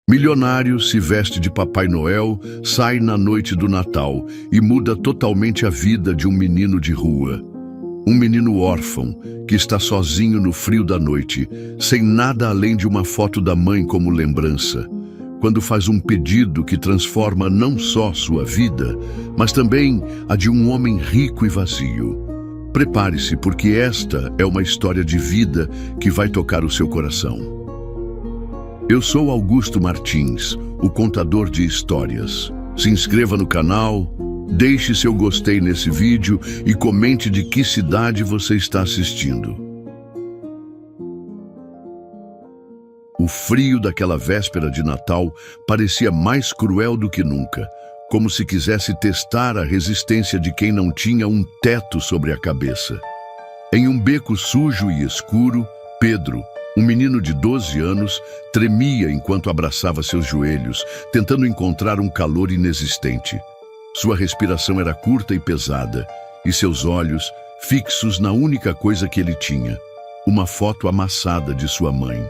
Milionário se veste de Papai Noel, sai na noite do Natal e muda totalmente a vida de um menino de rua. Um menino órfão que está sozinho no frio da noite, sem nada além de uma foto da mãe como lembrança, quando faz um pedido que transforma não só sua vida, mas também a de um homem rico e vazio. Prepare-se, porque esta é uma história de vida que vai tocar o seu coração. Eu sou Augusto Martins, o contador de histórias. Se inscreva no canal, deixe seu gostei nesse vídeo e comente de que cidade você está assistindo. O frio daquela véspera de Natal parecia mais cruel do que nunca, como se quisesse testar a resistência de quem não tinha um teto sobre a cabeça. Em um beco sujo e escuro, Pedro, um menino de 12 anos, tremia enquanto abraçava seus joelhos, tentando encontrar um calor inexistente. Sua respiração era curta e pesada, e seus olhos fixos na única coisa que ele tinha, uma foto amassada de sua mãe.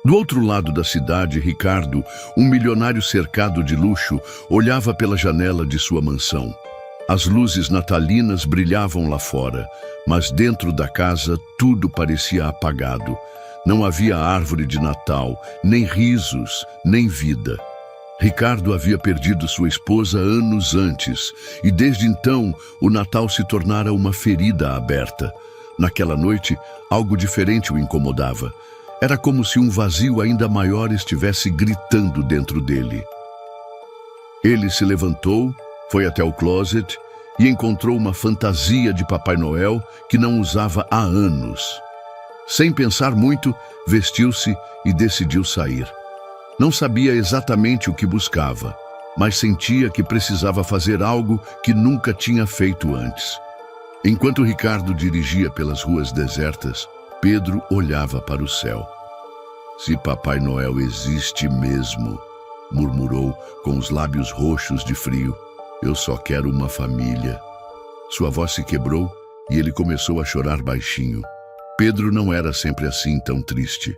Do outro lado da cidade, Ricardo, um milionário cercado de luxo, olhava pela janela de sua mansão. As luzes natalinas brilhavam lá fora, mas dentro da casa tudo parecia apagado. Não havia árvore de Natal, nem risos, nem vida. Ricardo havia perdido sua esposa anos antes, e desde então o Natal se tornara uma ferida aberta. Naquela noite, algo diferente o incomodava. Era como se um vazio ainda maior estivesse gritando dentro dele. Ele se levantou, foi até o closet e encontrou uma fantasia de Papai Noel que não usava há anos. Sem pensar muito, vestiu-se e decidiu sair. Não sabia exatamente o que buscava, mas sentia que precisava fazer algo que nunca tinha feito antes. Enquanto Ricardo dirigia pelas ruas desertas, Pedro olhava para o céu. "Se Papai Noel existe mesmo", murmurou com os lábios roxos de frio, "eu só quero uma família." Sua voz se quebrou e ele começou a chorar baixinho. Pedro não era sempre assim tão triste.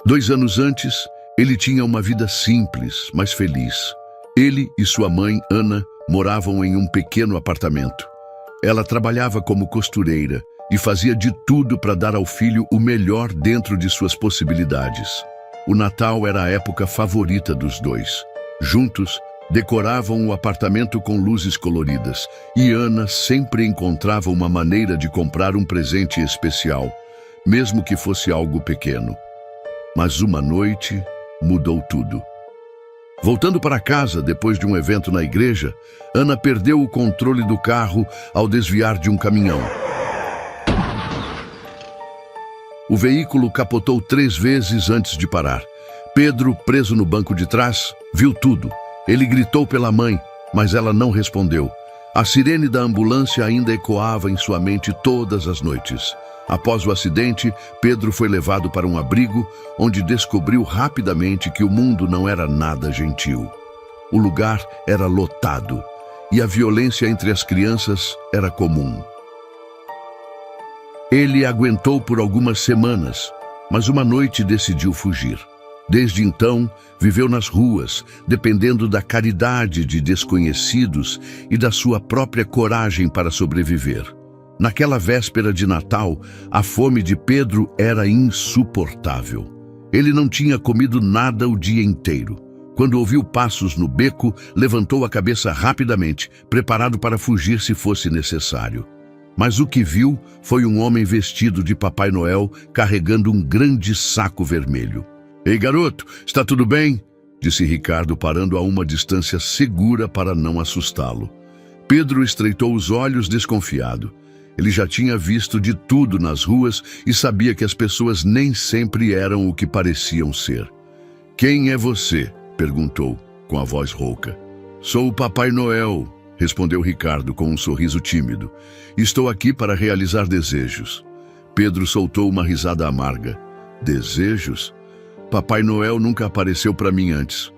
2 anos antes, ele tinha uma vida simples, mas feliz. Ele e sua mãe, Ana, moravam em um pequeno apartamento. Ela trabalhava como costureira e fazia de tudo para dar ao filho o melhor dentro de suas possibilidades. O Natal era a época favorita dos dois. Juntos, decoravam o apartamento com luzes coloridas, e Ana sempre encontrava uma maneira de comprar um presente especial, mesmo que fosse algo pequeno. Mas uma noite mudou tudo. Voltando para casa depois de um evento na igreja, Ana perdeu o controle do carro ao desviar de um caminhão. O veículo capotou 3 vezes antes de parar. Pedro, preso no banco de trás, viu tudo. Ele gritou pela mãe, mas ela não respondeu. A sirene da ambulância ainda ecoava em sua mente todas as noites. Após o acidente, Pedro foi levado para um abrigo, onde descobriu rapidamente que o mundo não era nada gentil. O lugar era lotado, e a violência entre as crianças era comum. Ele aguentou por algumas semanas, mas uma noite decidiu fugir. Desde então, viveu nas ruas, dependendo da caridade de desconhecidos e da sua própria coragem para sobreviver. Naquela véspera de Natal, a fome de Pedro era insuportável. Ele não tinha comido nada o dia inteiro. Quando ouviu passos no beco, levantou a cabeça rapidamente, preparado para fugir se fosse necessário. Mas o que viu foi um homem vestido de Papai Noel carregando um grande saco vermelho. "Ei, garoto, está tudo bem?", disse Ricardo, parando a uma distância segura para não assustá-lo. Pedro estreitou os olhos desconfiado. Ele já tinha visto de tudo nas ruas e sabia que as pessoas nem sempre eram o que pareciam ser. "Quem é você?", perguntou, com a voz rouca. "Sou o Papai Noel", respondeu Ricardo com um sorriso tímido. "Estou aqui para realizar desejos." Pedro soltou uma risada amarga. "Desejos? Papai Noel nunca apareceu para mim antes."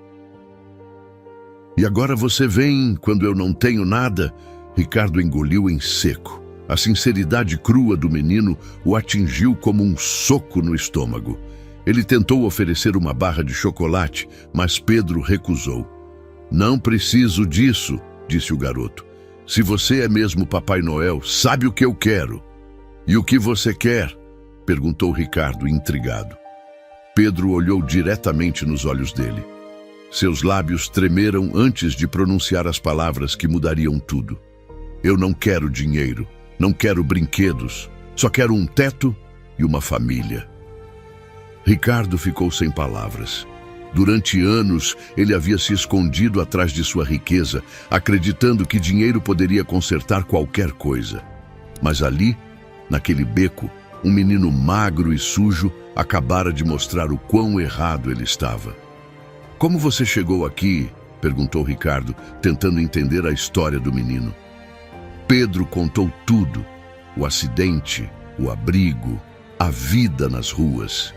"E agora você vem quando eu não tenho nada?", Ricardo engoliu em seco. A sinceridade crua do menino o atingiu como um soco no estômago. Ele tentou oferecer uma barra de chocolate, mas Pedro recusou. Não preciso disso, disse o garoto. Se você é mesmo Papai Noel, sabe o que eu quero. E o que você quer? Perguntou Ricardo, intrigado. Pedro olhou diretamente nos olhos dele. Seus lábios tremeram antes de pronunciar as palavras que mudariam tudo. Eu não quero dinheiro, não quero brinquedos, só quero um teto e uma família. Ricardo ficou sem palavras. Durante anos, ele havia se escondido atrás de sua riqueza, acreditando que dinheiro poderia consertar qualquer coisa. Mas ali, naquele beco, um menino magro e sujo acabara de mostrar o quão errado ele estava. Como você chegou aqui? Perguntou Ricardo, tentando entender a história do menino. Pedro contou tudo: o acidente, o abrigo, a vida nas ruas.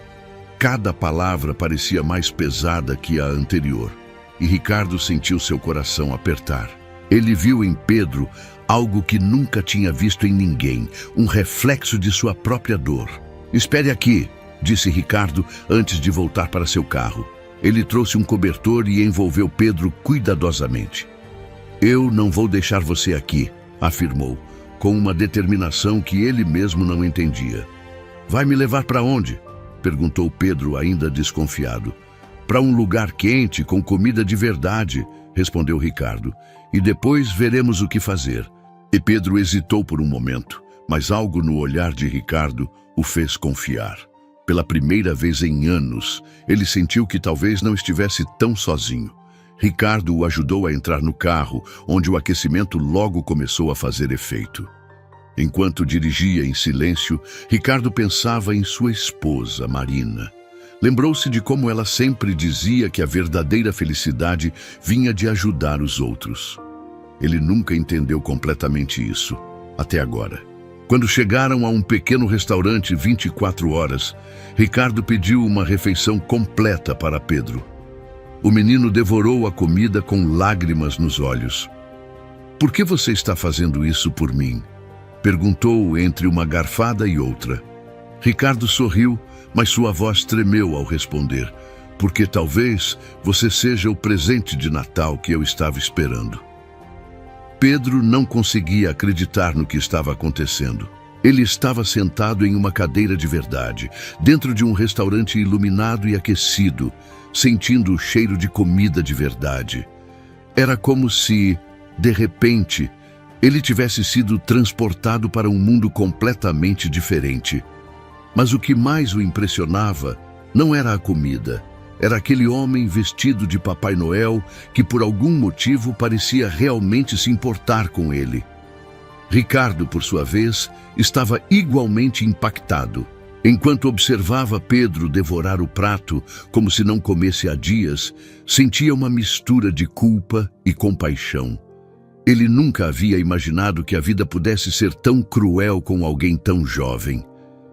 Cada palavra parecia mais pesada que a anterior, e Ricardo sentiu seu coração apertar. Ele viu em Pedro algo que nunca tinha visto em ninguém, um reflexo de sua própria dor. Espere aqui, disse Ricardo antes de voltar para seu carro. Ele trouxe um cobertor e envolveu Pedro cuidadosamente. Eu não vou deixar você aqui, afirmou, com uma determinação que ele mesmo não entendia. Vai me levar para onde? Perguntou Pedro, ainda desconfiado. Para um lugar quente, com comida de verdade, respondeu Ricardo. E depois veremos o que fazer. E Pedro hesitou por um momento, mas algo no olhar de Ricardo o fez confiar. Pela primeira vez em anos, ele sentiu que talvez não estivesse tão sozinho. Ricardo o ajudou a entrar no carro, onde o aquecimento logo começou a fazer efeito. Enquanto dirigia em silêncio, Ricardo pensava em sua esposa, Marina. Lembrou-se de como ela sempre dizia que a verdadeira felicidade vinha de ajudar os outros. Ele nunca entendeu completamente isso, até agora. Quando chegaram a um pequeno restaurante 24 horas, Ricardo pediu uma refeição completa para Pedro. O menino devorou a comida com lágrimas nos olhos. Por que você está fazendo isso por mim? Perguntou entre uma garfada e outra. Ricardo sorriu, mas sua voz tremeu ao responder. Porque talvez você seja o presente de Natal que eu estava esperando. Pedro não conseguia acreditar no que estava acontecendo. Ele estava sentado em uma cadeira de verdade, dentro de um restaurante iluminado e aquecido, sentindo o cheiro de comida de verdade. Era como se, de repente, ele tivesse sido transportado para um mundo completamente diferente. Mas o que mais o impressionava não era a comida. Era aquele homem vestido de Papai Noel que, por algum motivo, parecia realmente se importar com ele. Ricardo, por sua vez, estava igualmente impactado. Enquanto observava Pedro devorar o prato como se não comesse há dias, sentia uma mistura de culpa e compaixão. Ele nunca havia imaginado que a vida pudesse ser tão cruel com alguém tão jovem.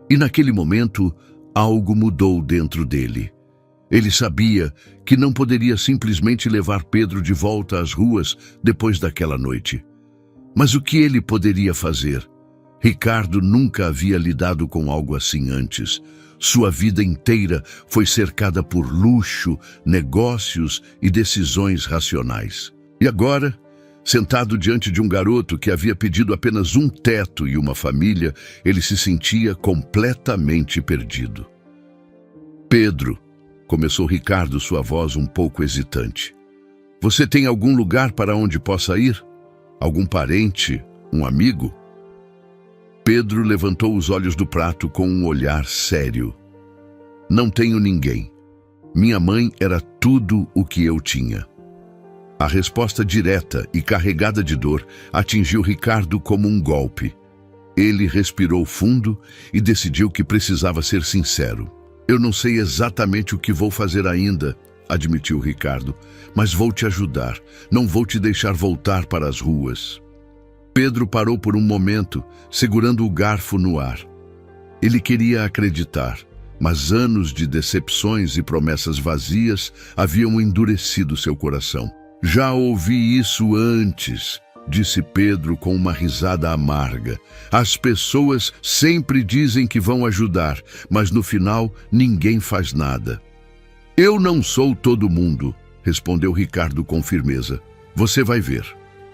E naquele momento, algo mudou dentro dele. Ele sabia que não poderia simplesmente levar Pedro de volta às ruas depois daquela noite. Mas o que ele poderia fazer? Ricardo nunca havia lidado com algo assim antes. Sua vida inteira foi cercada por luxo, negócios e decisões racionais. E agora, sentado diante de um garoto que havia pedido apenas um teto e uma família, ele se sentia completamente perdido. Pedro, começou Ricardo, sua voz um pouco hesitante. Você tem algum lugar para onde possa ir? Algum parente? Um amigo? Pedro levantou os olhos do prato com um olhar sério. Não tenho ninguém. Minha mãe era tudo o que eu tinha. A resposta direta e carregada de dor atingiu Ricardo como um golpe. Ele respirou fundo e decidiu que precisava ser sincero. Eu não sei exatamente o que vou fazer ainda, admitiu Ricardo, mas vou te ajudar. Não vou te deixar voltar para as ruas. Pedro parou por um momento, segurando o garfo no ar. Ele queria acreditar, mas anos de decepções e promessas vazias haviam endurecido seu coração. Já ouvi isso antes, disse Pedro com uma risada amarga. As pessoas sempre dizem que vão ajudar, mas no final ninguém faz nada. Eu não sou todo mundo, respondeu Ricardo com firmeza. Você vai ver.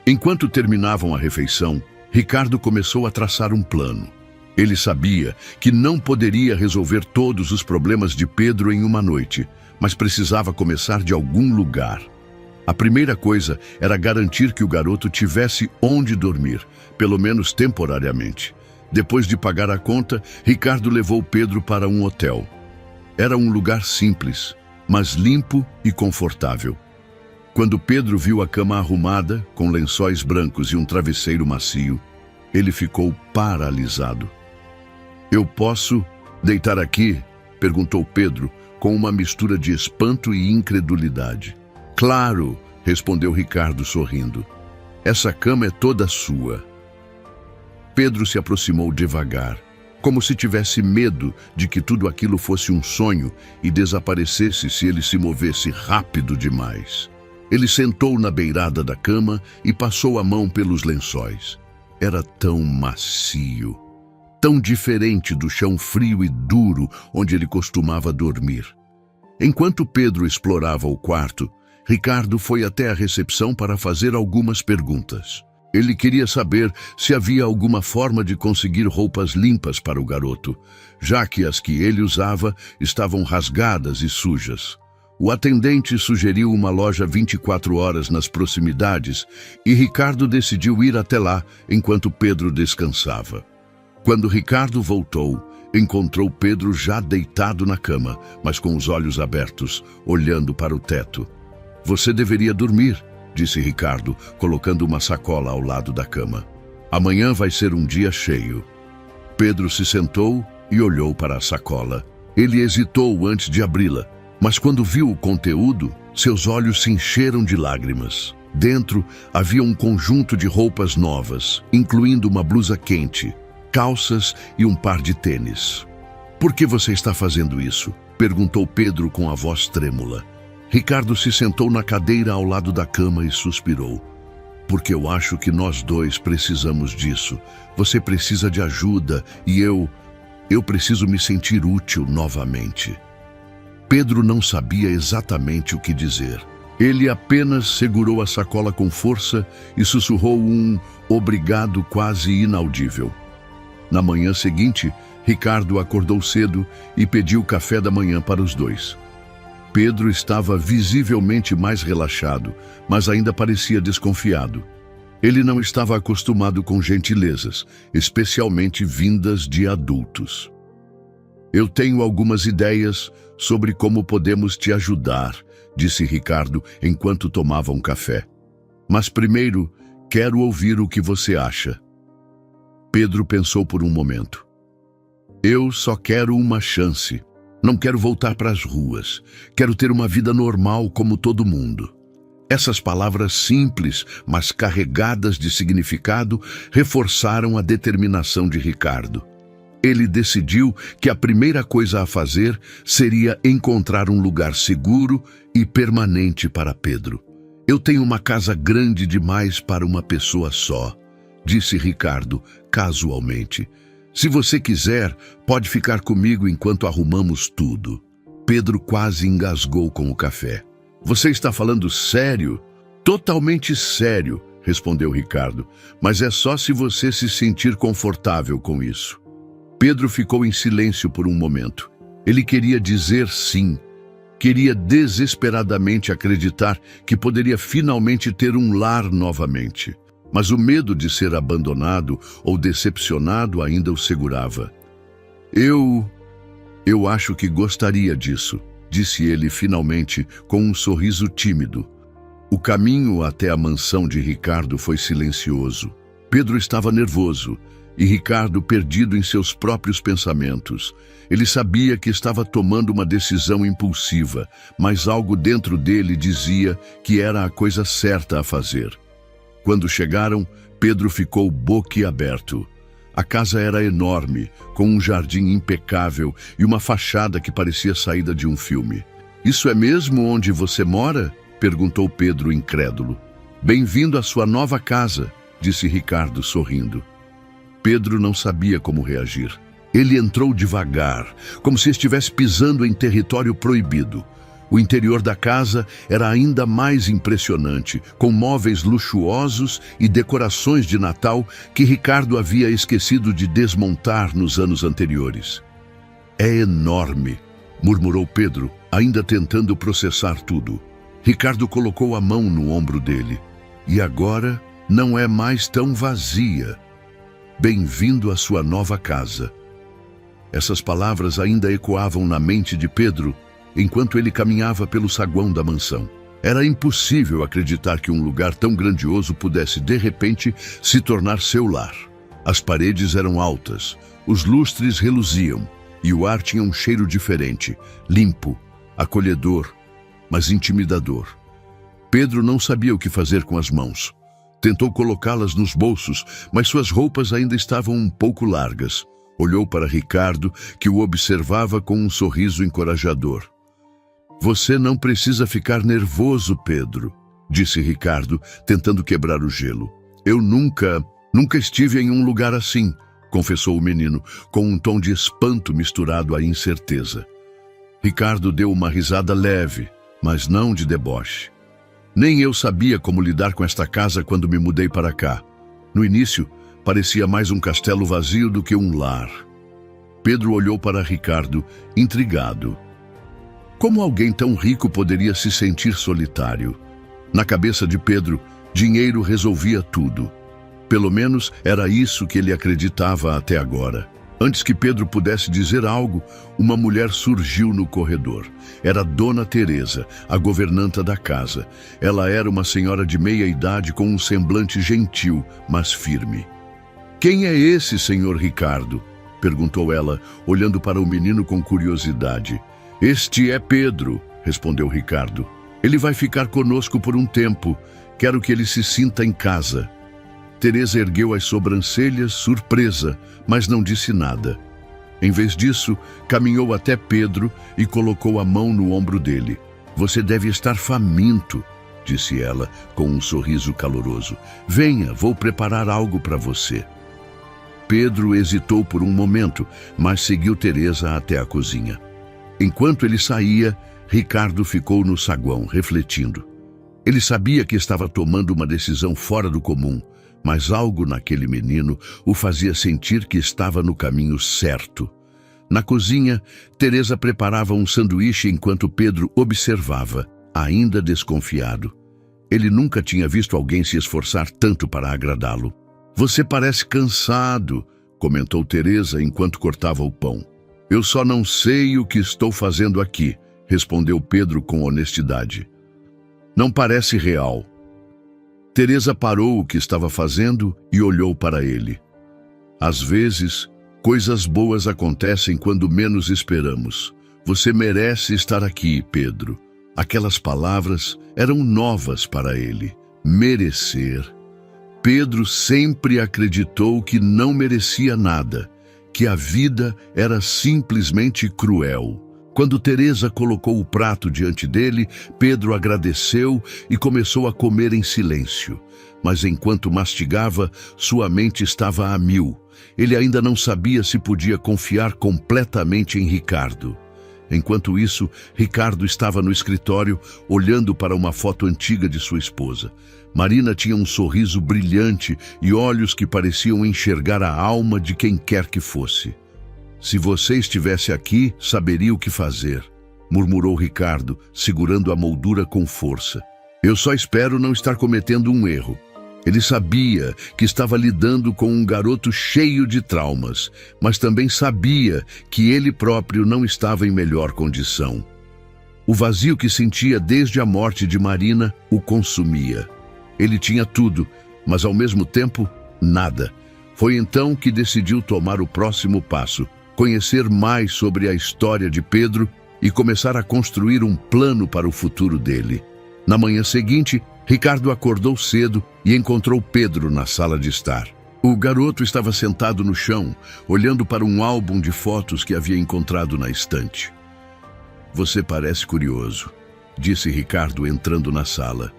Enquanto terminavam a refeição, Ricardo começou a traçar um plano. Ele sabia que não poderia resolver todos os problemas de Pedro em uma noite, mas precisava começar de algum lugar. A primeira coisa era garantir que o garoto tivesse onde dormir, pelo menos temporariamente. Depois de pagar a conta, Ricardo levou Pedro para um hotel. Era um lugar simples, mas limpo e confortável. Quando Pedro viu a cama arrumada, com lençóis brancos e um travesseiro macio, ele ficou paralisado. Eu posso deitar aqui? Perguntou Pedro, com uma mistura de espanto e incredulidade. Claro, respondeu Ricardo sorrindo. Essa cama é toda sua. Pedro se aproximou devagar, como se tivesse medo de que tudo aquilo fosse um sonho e desaparecesse se ele se movesse rápido demais. Ele sentou na beirada da cama e passou a mão pelos lençóis. Era tão macio, tão diferente do chão frio e duro onde ele costumava dormir. Enquanto Pedro explorava o quarto, Ricardo foi até a recepção para fazer algumas perguntas. Ele queria saber se havia alguma forma de conseguir roupas limpas para o garoto, já que as que ele usava estavam rasgadas e sujas. O atendente sugeriu uma loja 24 horas nas proximidades e Ricardo decidiu ir até lá enquanto Pedro descansava. Quando Ricardo voltou, encontrou Pedro já deitado na cama, mas com os olhos abertos, olhando para o teto. Você deveria dormir, disse Ricardo, colocando uma sacola ao lado da cama. Amanhã vai ser um dia cheio. Pedro se sentou e olhou para a sacola. Ele hesitou antes de abri-la, mas quando viu o conteúdo, seus olhos se encheram de lágrimas. Dentro havia um conjunto de roupas novas, incluindo uma blusa quente, calças e um par de tênis. Por que você está fazendo isso? Perguntou Pedro com a voz trêmula. Ricardo se sentou na cadeira ao lado da cama e suspirou. Porque eu acho que nós dois precisamos disso. Você precisa de ajuda e eu preciso me sentir útil novamente. Pedro não sabia exatamente o que dizer. Ele apenas segurou a sacola com força e sussurrou um obrigado quase inaudível. Na manhã seguinte, Ricardo acordou cedo e pediu café da manhã para os dois. Pedro estava visivelmente mais relaxado, mas ainda parecia desconfiado. Ele não estava acostumado com gentilezas, especialmente vindas de adultos. Eu tenho algumas ideias sobre como podemos te ajudar, disse Ricardo enquanto tomavam café. Mas primeiro, quero ouvir o que você acha. Pedro pensou por um momento. Eu só quero uma chance. Não quero voltar para as ruas. Quero ter uma vida normal como todo mundo. Essas palavras simples, mas carregadas de significado, reforçaram a determinação de Ricardo. Ele decidiu que a primeira coisa a fazer seria encontrar um lugar seguro e permanente para Pedro. Eu tenho uma casa grande demais para uma pessoa só, disse Ricardo casualmente. Se você quiser, pode ficar comigo enquanto arrumamos tudo. Pedro quase engasgou com o café. Você está falando sério? Totalmente sério, respondeu Ricardo. Mas é só se você se sentir confortável com isso. Pedro ficou em silêncio por um momento. Ele queria dizer sim. Queria desesperadamente acreditar que poderia finalmente ter um lar novamente. Mas o medo de ser abandonado ou decepcionado ainda o segurava. Eu acho que gostaria disso, disse ele finalmente com um sorriso tímido. O caminho até a mansão de Ricardo foi silencioso. Pedro estava nervoso e Ricardo perdido em seus próprios pensamentos. Ele sabia que estava tomando uma decisão impulsiva, mas algo dentro dele dizia que era a coisa certa a fazer. Quando chegaram, Pedro ficou boquiaberto. A casa era enorme, com um jardim impecável e uma fachada que parecia saída de um filme. Isso é mesmo onde você mora? Perguntou Pedro incrédulo. Bem-vindo à sua nova casa, disse Ricardo, sorrindo. Pedro não sabia como reagir. Ele entrou devagar, como se estivesse pisando em território proibido. O interior da casa era ainda mais impressionante, com móveis luxuosos e decorações de Natal que Ricardo havia esquecido de desmontar nos anos anteriores. "É enorme", murmurou Pedro, ainda tentando processar tudo. Ricardo colocou a mão no ombro dele. "E agora não é mais tão vazia. Bem-vindo à sua nova casa." Essas palavras ainda ecoavam na mente de Pedro enquanto ele caminhava pelo saguão da mansão. Era impossível acreditar que um lugar tão grandioso pudesse, de repente, se tornar seu lar. As paredes eram altas, os lustres reluziam, e o ar tinha um cheiro diferente, limpo, acolhedor, mas intimidador. Pedro não sabia o que fazer com as mãos. Tentou colocá-las nos bolsos, mas suas roupas ainda estavam um pouco largas. Olhou para Ricardo, que o observava com um sorriso encorajador. "Você não precisa ficar nervoso, Pedro", disse Ricardo, tentando quebrar o gelo. "Eu nunca estive em um lugar assim", confessou o menino, com um tom de espanto misturado à incerteza. Ricardo deu uma risada leve, mas não de deboche. "Nem eu sabia como lidar com esta casa quando me mudei para cá. No início, parecia mais um castelo vazio do que um lar." Pedro olhou para Ricardo, intrigado. Como alguém tão rico poderia se sentir solitário? Na cabeça de Pedro, dinheiro resolvia tudo. Pelo menos era isso que ele acreditava até agora. Antes que Pedro pudesse dizer algo, uma mulher surgiu no corredor. Era Dona Teresa, a governanta da casa. Ela era uma senhora de meia idade com um semblante gentil, mas firme. "Quem é esse, senhor Ricardo?" perguntou ela, olhando para o menino com curiosidade. "Este é Pedro", respondeu Ricardo. "Ele vai ficar conosco por um tempo. Quero que ele se sinta em casa." Teresa ergueu as sobrancelhas, surpresa, mas não disse nada. Em vez disso, caminhou até Pedro e colocou a mão no ombro dele. "Você deve estar faminto", disse ela, com um sorriso caloroso. "Venha, vou preparar algo para você." Pedro hesitou por um momento, mas seguiu Teresa até a cozinha. Enquanto ele saía, Ricardo ficou no saguão, refletindo. Ele sabia que estava tomando uma decisão fora do comum, mas algo naquele menino o fazia sentir que estava no caminho certo. Na cozinha, Teresa preparava um sanduíche enquanto Pedro observava, ainda desconfiado. Ele nunca tinha visto alguém se esforçar tanto para agradá-lo. "Você parece cansado", comentou Teresa enquanto cortava o pão. "Eu só não sei o que estou fazendo aqui", respondeu Pedro com honestidade. "Não parece real." Teresa parou o que estava fazendo e olhou para ele. "Às vezes, coisas boas acontecem quando menos esperamos. Você merece estar aqui, Pedro." Aquelas palavras eram novas para ele. Merecer. Pedro sempre acreditou que não merecia nada, que a vida era simplesmente cruel. Quando Teresa colocou o prato diante dele, Pedro agradeceu e começou a comer em silêncio. Mas enquanto mastigava, sua mente estava a mil. Ele ainda não sabia se podia confiar completamente em Ricardo. Enquanto isso, Ricardo estava no escritório, olhando para uma foto antiga de sua esposa. Marina tinha um sorriso brilhante e olhos que pareciam enxergar a alma de quem quer que fosse. "Se você estivesse aqui, saberia o que fazer", murmurou Ricardo, segurando a moldura com força. "Eu só espero não estar cometendo um erro." Ele sabia que estava lidando com um garoto cheio de traumas, mas também sabia que ele próprio não estava em melhor condição. O vazio que sentia desde a morte de Marina o consumia. Ele tinha tudo, mas ao mesmo tempo, nada. Foi então que decidiu tomar o próximo passo, conhecer mais sobre a história de Pedro e começar a construir um plano para o futuro dele. Na manhã seguinte, Ricardo acordou cedo e encontrou Pedro na sala de estar. O garoto estava sentado no chão, olhando para um álbum de fotos que havia encontrado na estante. "Você parece curioso", disse Ricardo entrando na sala.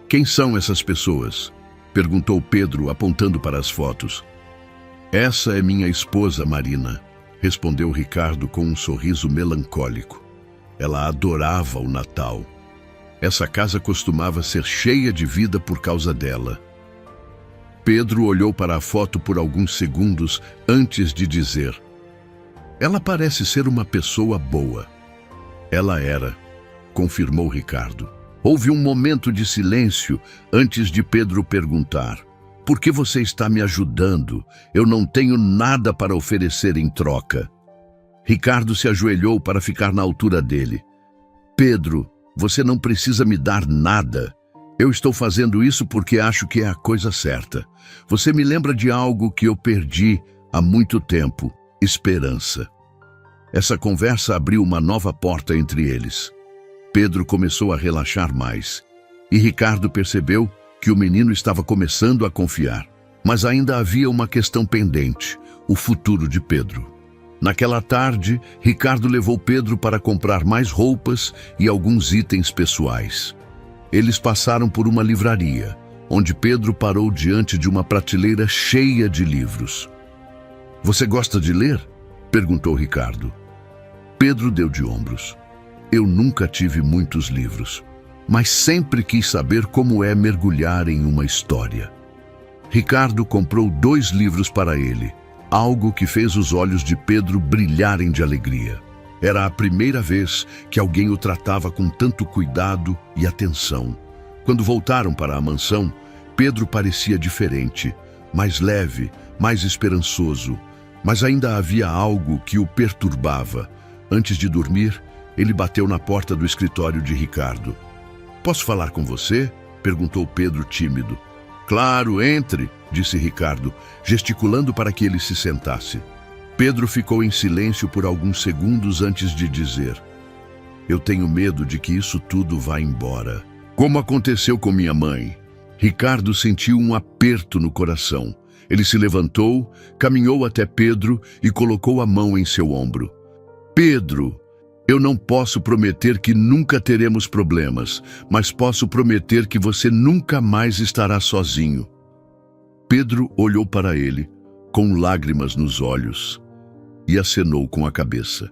"Quem são essas pessoas?" Perguntou Pedro, apontando para as fotos. Essa é minha esposa, Marina, respondeu Ricardo com um sorriso melancólico. Ela adorava o Natal. Essa casa costumava ser cheia de vida por causa dela. Pedro olhou para a foto por alguns segundos antes de dizer: ela parece ser uma pessoa boa. Ela era, confirmou Ricardo. Houve um momento de silêncio antes de Pedro perguntar: por que você está me ajudando? Eu não tenho nada para oferecer em troca. Ricardo se ajoelhou para ficar na altura dele. Pedro, você não precisa me dar nada. Eu estou fazendo isso porque acho que é a coisa certa. Você me lembra de algo que eu perdi há muito tempo: esperança. Essa conversa abriu uma nova porta entre eles. Pedro começou a relaxar mais, e Ricardo percebeu que o menino estava começando a confiar. Mas ainda havia uma questão pendente: o futuro de Pedro. Naquela tarde, Ricardo levou Pedro para comprar mais roupas e alguns itens pessoais. Eles passaram por uma livraria, onde Pedro parou diante de uma prateleira cheia de livros. Você gosta de ler? Perguntou Ricardo. Pedro deu de ombros. Eu nunca tive muitos livros, mas sempre quis saber como é mergulhar em uma história. Ricardo comprou 2 livros para ele, algo que fez os olhos de Pedro brilharem de alegria. Era a primeira vez que alguém o tratava com tanto cuidado e atenção. Quando voltaram para a mansão, Pedro parecia diferente, mais leve, mais esperançoso, mas ainda havia algo que o perturbava. Antes de dormir, ele bateu na porta do escritório de Ricardo. Posso falar com você? Perguntou Pedro tímido. Claro, entre, disse Ricardo, gesticulando para que ele se sentasse. Pedro ficou em silêncio por alguns segundos antes de dizer: eu tenho medo de que isso tudo vá embora. Como aconteceu com minha mãe. Ricardo sentiu um aperto no coração. Ele se levantou, caminhou até Pedro e colocou a mão em seu ombro. Pedro, eu não posso prometer que nunca teremos problemas, mas posso prometer que você nunca mais estará sozinho. Pedro olhou para ele, com lágrimas nos olhos, e acenou com a cabeça.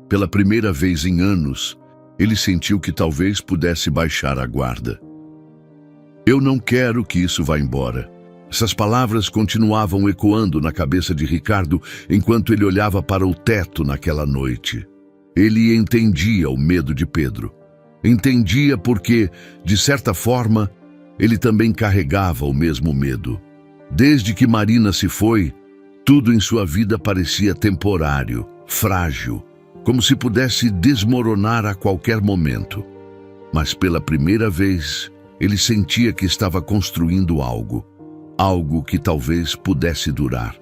Pela primeira vez em anos, ele sentiu que talvez pudesse baixar a guarda. Eu não quero que isso vá embora. Essas palavras continuavam ecoando na cabeça de Ricardo enquanto ele olhava para o teto naquela noite. Ele entendia o medo de Pedro. Entendia porque, de certa forma, ele também carregava o mesmo medo. Desde que Marina se foi, tudo em sua vida parecia temporário, frágil, como se pudesse desmoronar a qualquer momento. Mas pela primeira vez, ele sentia que estava construindo algo que talvez pudesse durar.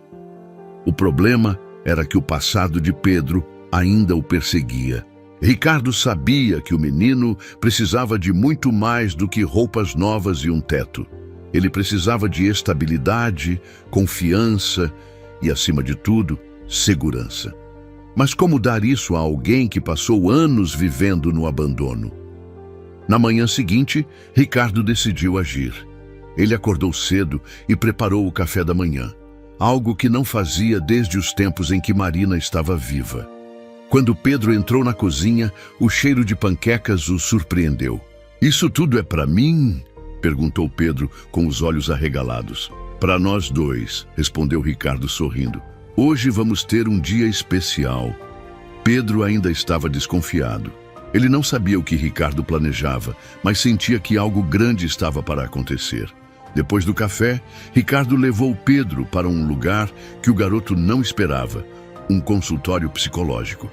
O problema era que o passado de Pedro ainda o perseguia. Ricardo sabia que o menino precisava de muito mais do que roupas novas e um teto. Ele precisava de estabilidade, confiança e, acima de tudo, segurança. Mas como dar isso a alguém que passou anos vivendo no abandono? Na manhã seguinte, Ricardo decidiu agir. Ele acordou cedo e preparou o café da manhã, algo que não fazia desde os tempos em que Marina estava viva. Quando Pedro entrou na cozinha, o cheiro de panquecas o surpreendeu. Isso tudo é para mim? Perguntou Pedro com os olhos arregalados. Para nós dois, respondeu Ricardo sorrindo. Hoje vamos ter um dia especial. Pedro ainda estava desconfiado. Ele não sabia o que Ricardo planejava, mas sentia que algo grande estava para acontecer. Depois do café, Ricardo levou Pedro para um lugar que o garoto não esperava, um consultório psicológico.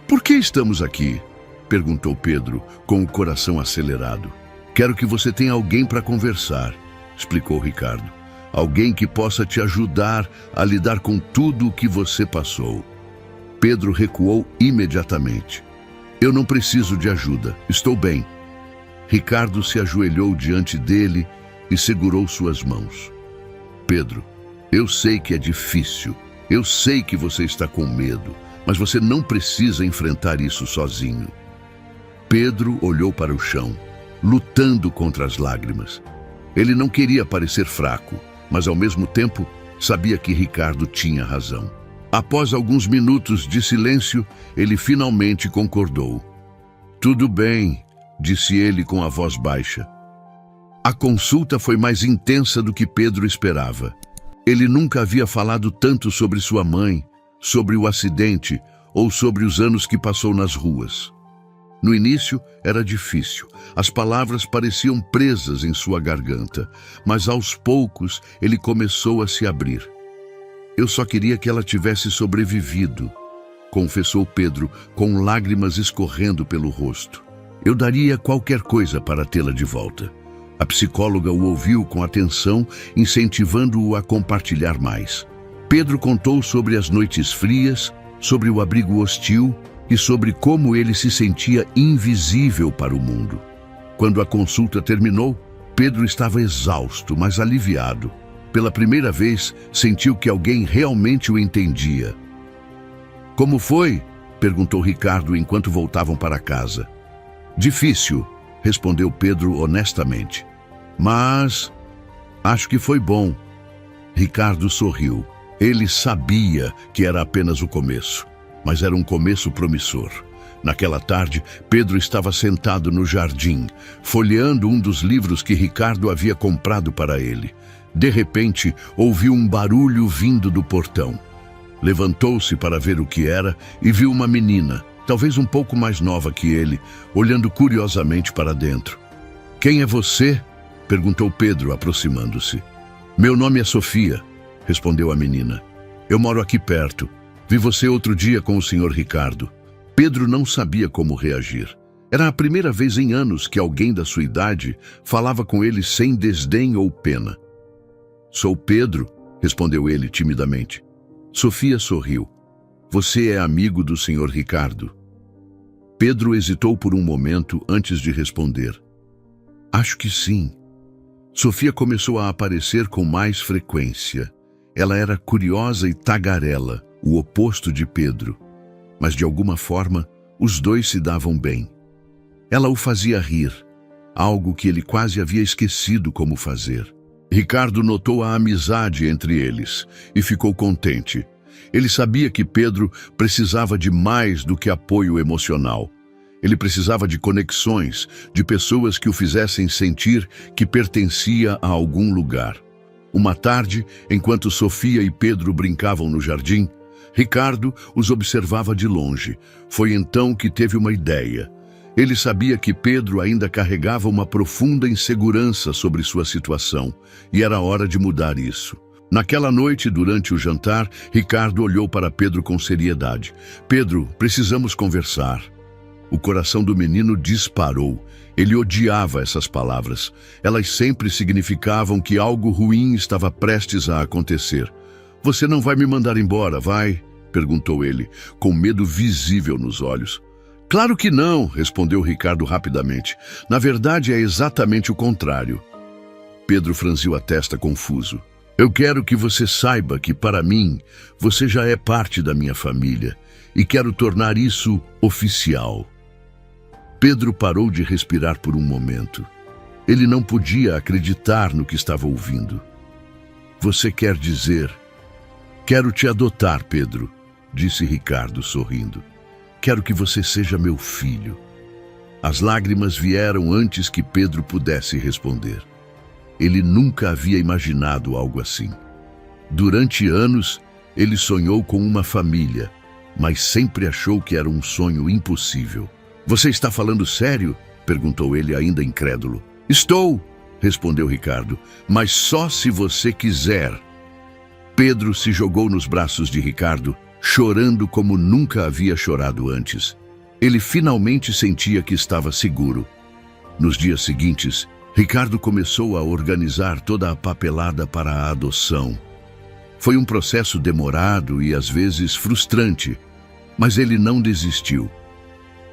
Por que estamos aqui? Perguntou Pedro, com o coração acelerado. Quero que você tenha alguém para conversar, explicou Ricardo. Alguém que possa te ajudar a lidar com tudo o que você passou. Pedro recuou imediatamente. Eu não preciso de ajuda, estou bem. Ricardo se ajoelhou diante dele e segurou suas mãos. Pedro, eu sei que é difícil, eu sei que você está com medo, mas você não precisa enfrentar isso sozinho. Pedro olhou para o chão, lutando contra as lágrimas. Ele não queria parecer fraco, mas ao mesmo tempo sabia que Ricardo tinha razão. Após alguns minutos de silêncio, ele finalmente concordou. Tudo bem, disse ele com a voz baixa. A consulta foi mais intensa do que Pedro esperava. Ele nunca havia falado tanto sobre sua mãe, sobre o acidente ou sobre os anos que passou nas ruas. No início era difícil, as palavras pareciam presas em sua garganta, mas aos poucos ele começou a se abrir. Eu só queria que ela tivesse sobrevivido, confessou Pedro, com lágrimas escorrendo pelo rosto. Eu daria qualquer coisa para tê-la de volta. A psicóloga o ouviu com atenção, incentivando-o a compartilhar mais. Pedro contou sobre as noites frias, sobre o abrigo hostil e sobre como ele se sentia invisível para o mundo. Quando a consulta terminou, Pedro estava exausto, mas aliviado. Pela primeira vez, sentiu que alguém realmente o entendia. Como foi? Perguntou Ricardo enquanto voltavam para casa. Difícil, respondeu Pedro honestamente. Mas acho que foi bom. Ricardo sorriu. Ele sabia que era apenas o começo, mas era um começo promissor. Naquela tarde, Pedro estava sentado no jardim, folheando um dos livros que Ricardo havia comprado para ele. De repente, ouviu um barulho vindo do portão. Levantou-se para ver o que era e viu uma menina, talvez um pouco mais nova que ele, olhando curiosamente para dentro. Quem é você? Perguntou Pedro, aproximando-se. Meu nome é Sofia, respondeu a menina. Eu moro aqui perto. Vi você outro dia com o Sr. Ricardo. Pedro não sabia como reagir. Era a primeira vez em anos que alguém da sua idade falava com ele sem desdém ou pena. Sou Pedro, respondeu ele timidamente. Sofia sorriu. Você é amigo do Sr. Ricardo? Pedro hesitou por um momento antes de responder. Acho que sim. Sofia começou a aparecer com mais frequência. Ela era curiosa e tagarela, o oposto de Pedro. Mas de alguma forma, os dois se davam bem. Ela o fazia rir, algo que ele quase havia esquecido como fazer. Ricardo notou a amizade entre eles e ficou contente. Ele sabia que Pedro precisava de mais do que apoio emocional. Ele precisava de conexões, de pessoas que o fizessem sentir que pertencia a algum lugar. Uma tarde, enquanto Sofia e Pedro brincavam no jardim, Ricardo os observava de longe. Foi então que teve uma ideia. Ele sabia que Pedro ainda carregava uma profunda insegurança sobre sua situação, e era hora de mudar isso. Naquela noite, durante o jantar, Ricardo olhou para Pedro com seriedade. Pedro, precisamos conversar. O coração do menino disparou. Ele odiava essas palavras. Elas sempre significavam que algo ruim estava prestes a acontecer. Você não vai me mandar embora, vai? Perguntou ele, com medo visível nos olhos. Claro que não, respondeu Ricardo rapidamente. Na verdade, é exatamente o contrário. Pedro franziu a testa confuso. Eu quero que você saiba que, para mim, você já é parte da minha família e quero tornar isso oficial. Pedro parou de respirar por um momento. Ele não podia acreditar no que estava ouvindo. Você quer dizer... Quero te adotar, Pedro, disse Ricardo, sorrindo. Quero que você seja meu filho. As lágrimas vieram antes que Pedro pudesse responder. Ele nunca havia imaginado algo assim. Durante anos, ele sonhou com uma família, mas sempre achou que era um sonho impossível. Você está falando sério? Perguntou ele, ainda incrédulo. Estou, respondeu Ricardo, mas só se você quiser. Pedro se jogou nos braços de Ricardo, chorando como nunca havia chorado antes. Ele finalmente sentia que estava seguro. Nos dias seguintes, Ricardo começou a organizar toda a papelada para a adoção. Foi um processo demorado e às vezes frustrante, mas ele não desistiu.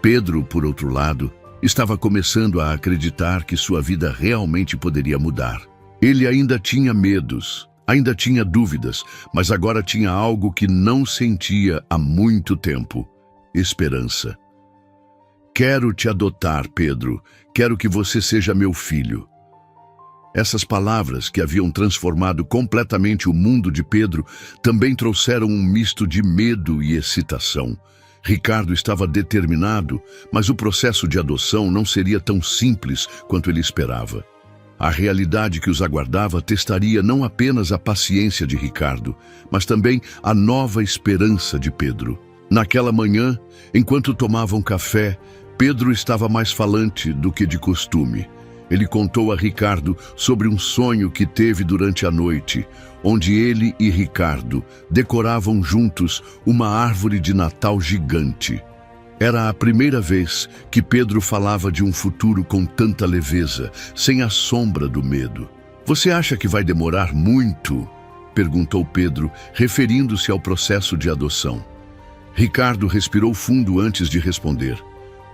Pedro, por outro lado, estava começando a acreditar que sua vida realmente poderia mudar. Ele ainda tinha medos, ainda tinha dúvidas, mas agora tinha algo que não sentia há muito tempo: esperança. Quero te adotar, Pedro. Quero que você seja meu filho. Essas palavras, que haviam transformado completamente o mundo de Pedro, também trouxeram um misto de medo e excitação. Ricardo estava determinado, mas o processo de adoção não seria tão simples quanto ele esperava. A realidade que os aguardava testaria não apenas a paciência de Ricardo, mas também a nova esperança de Pedro. Naquela manhã, enquanto tomavam café, Pedro estava mais falante do que de costume. Ele contou a Ricardo sobre um sonho que teve durante a noite, onde ele e Ricardo decoravam juntos uma árvore de Natal gigante. Era a primeira vez que Pedro falava de um futuro com tanta leveza, sem a sombra do medo. "Você acha que vai demorar muito?" perguntou Pedro, referindo-se ao processo de adoção. Ricardo respirou fundo antes de responder.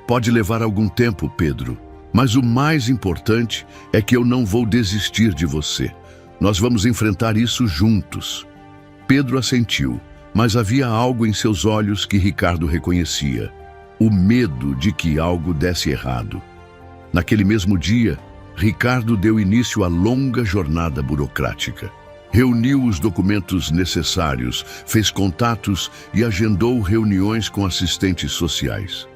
"Pode levar algum tempo, Pedro, mas o mais importante é que eu não vou desistir de você. Nós vamos enfrentar isso juntos." Pedro assentiu, mas havia algo em seus olhos que Ricardo reconhecia: o medo de que algo desse errado. Naquele mesmo dia, Ricardo deu início à longa jornada burocrática. Reuniu os documentos necessários, fez contatos e agendou reuniões com assistentes sociais.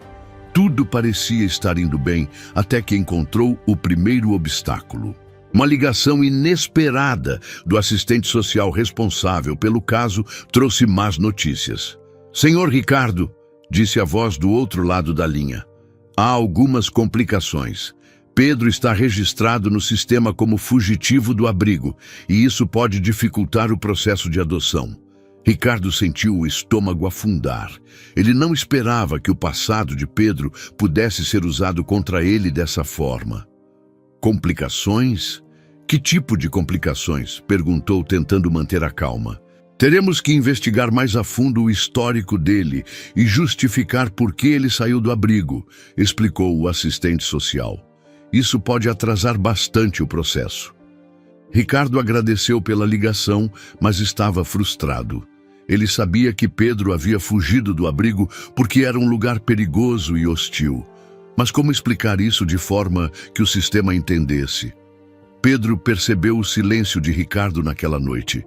Tudo parecia estar indo bem até que encontrou o primeiro obstáculo. Uma ligação inesperada do assistente social responsável pelo caso trouxe más notícias. "Senhor Ricardo", disse a voz do outro lado da linha, "há algumas complicações. Pedro está registrado no sistema como fugitivo do abrigo, e isso pode dificultar o processo de adoção." Ricardo sentiu o estômago afundar. Ele não esperava que o passado de Pedro pudesse ser usado contra ele dessa forma. "Complicações? Que tipo de complicações?" perguntou, tentando manter a calma. "Teremos que investigar mais a fundo o histórico dele e justificar por que ele saiu do abrigo", explicou o assistente social. "Isso pode atrasar bastante o processo." Ricardo agradeceu pela ligação, mas estava frustrado. Ele sabia que Pedro havia fugido do abrigo porque era um lugar perigoso e hostil. Mas como explicar isso de forma que o sistema entendesse? Pedro percebeu o silêncio de Ricardo naquela noite.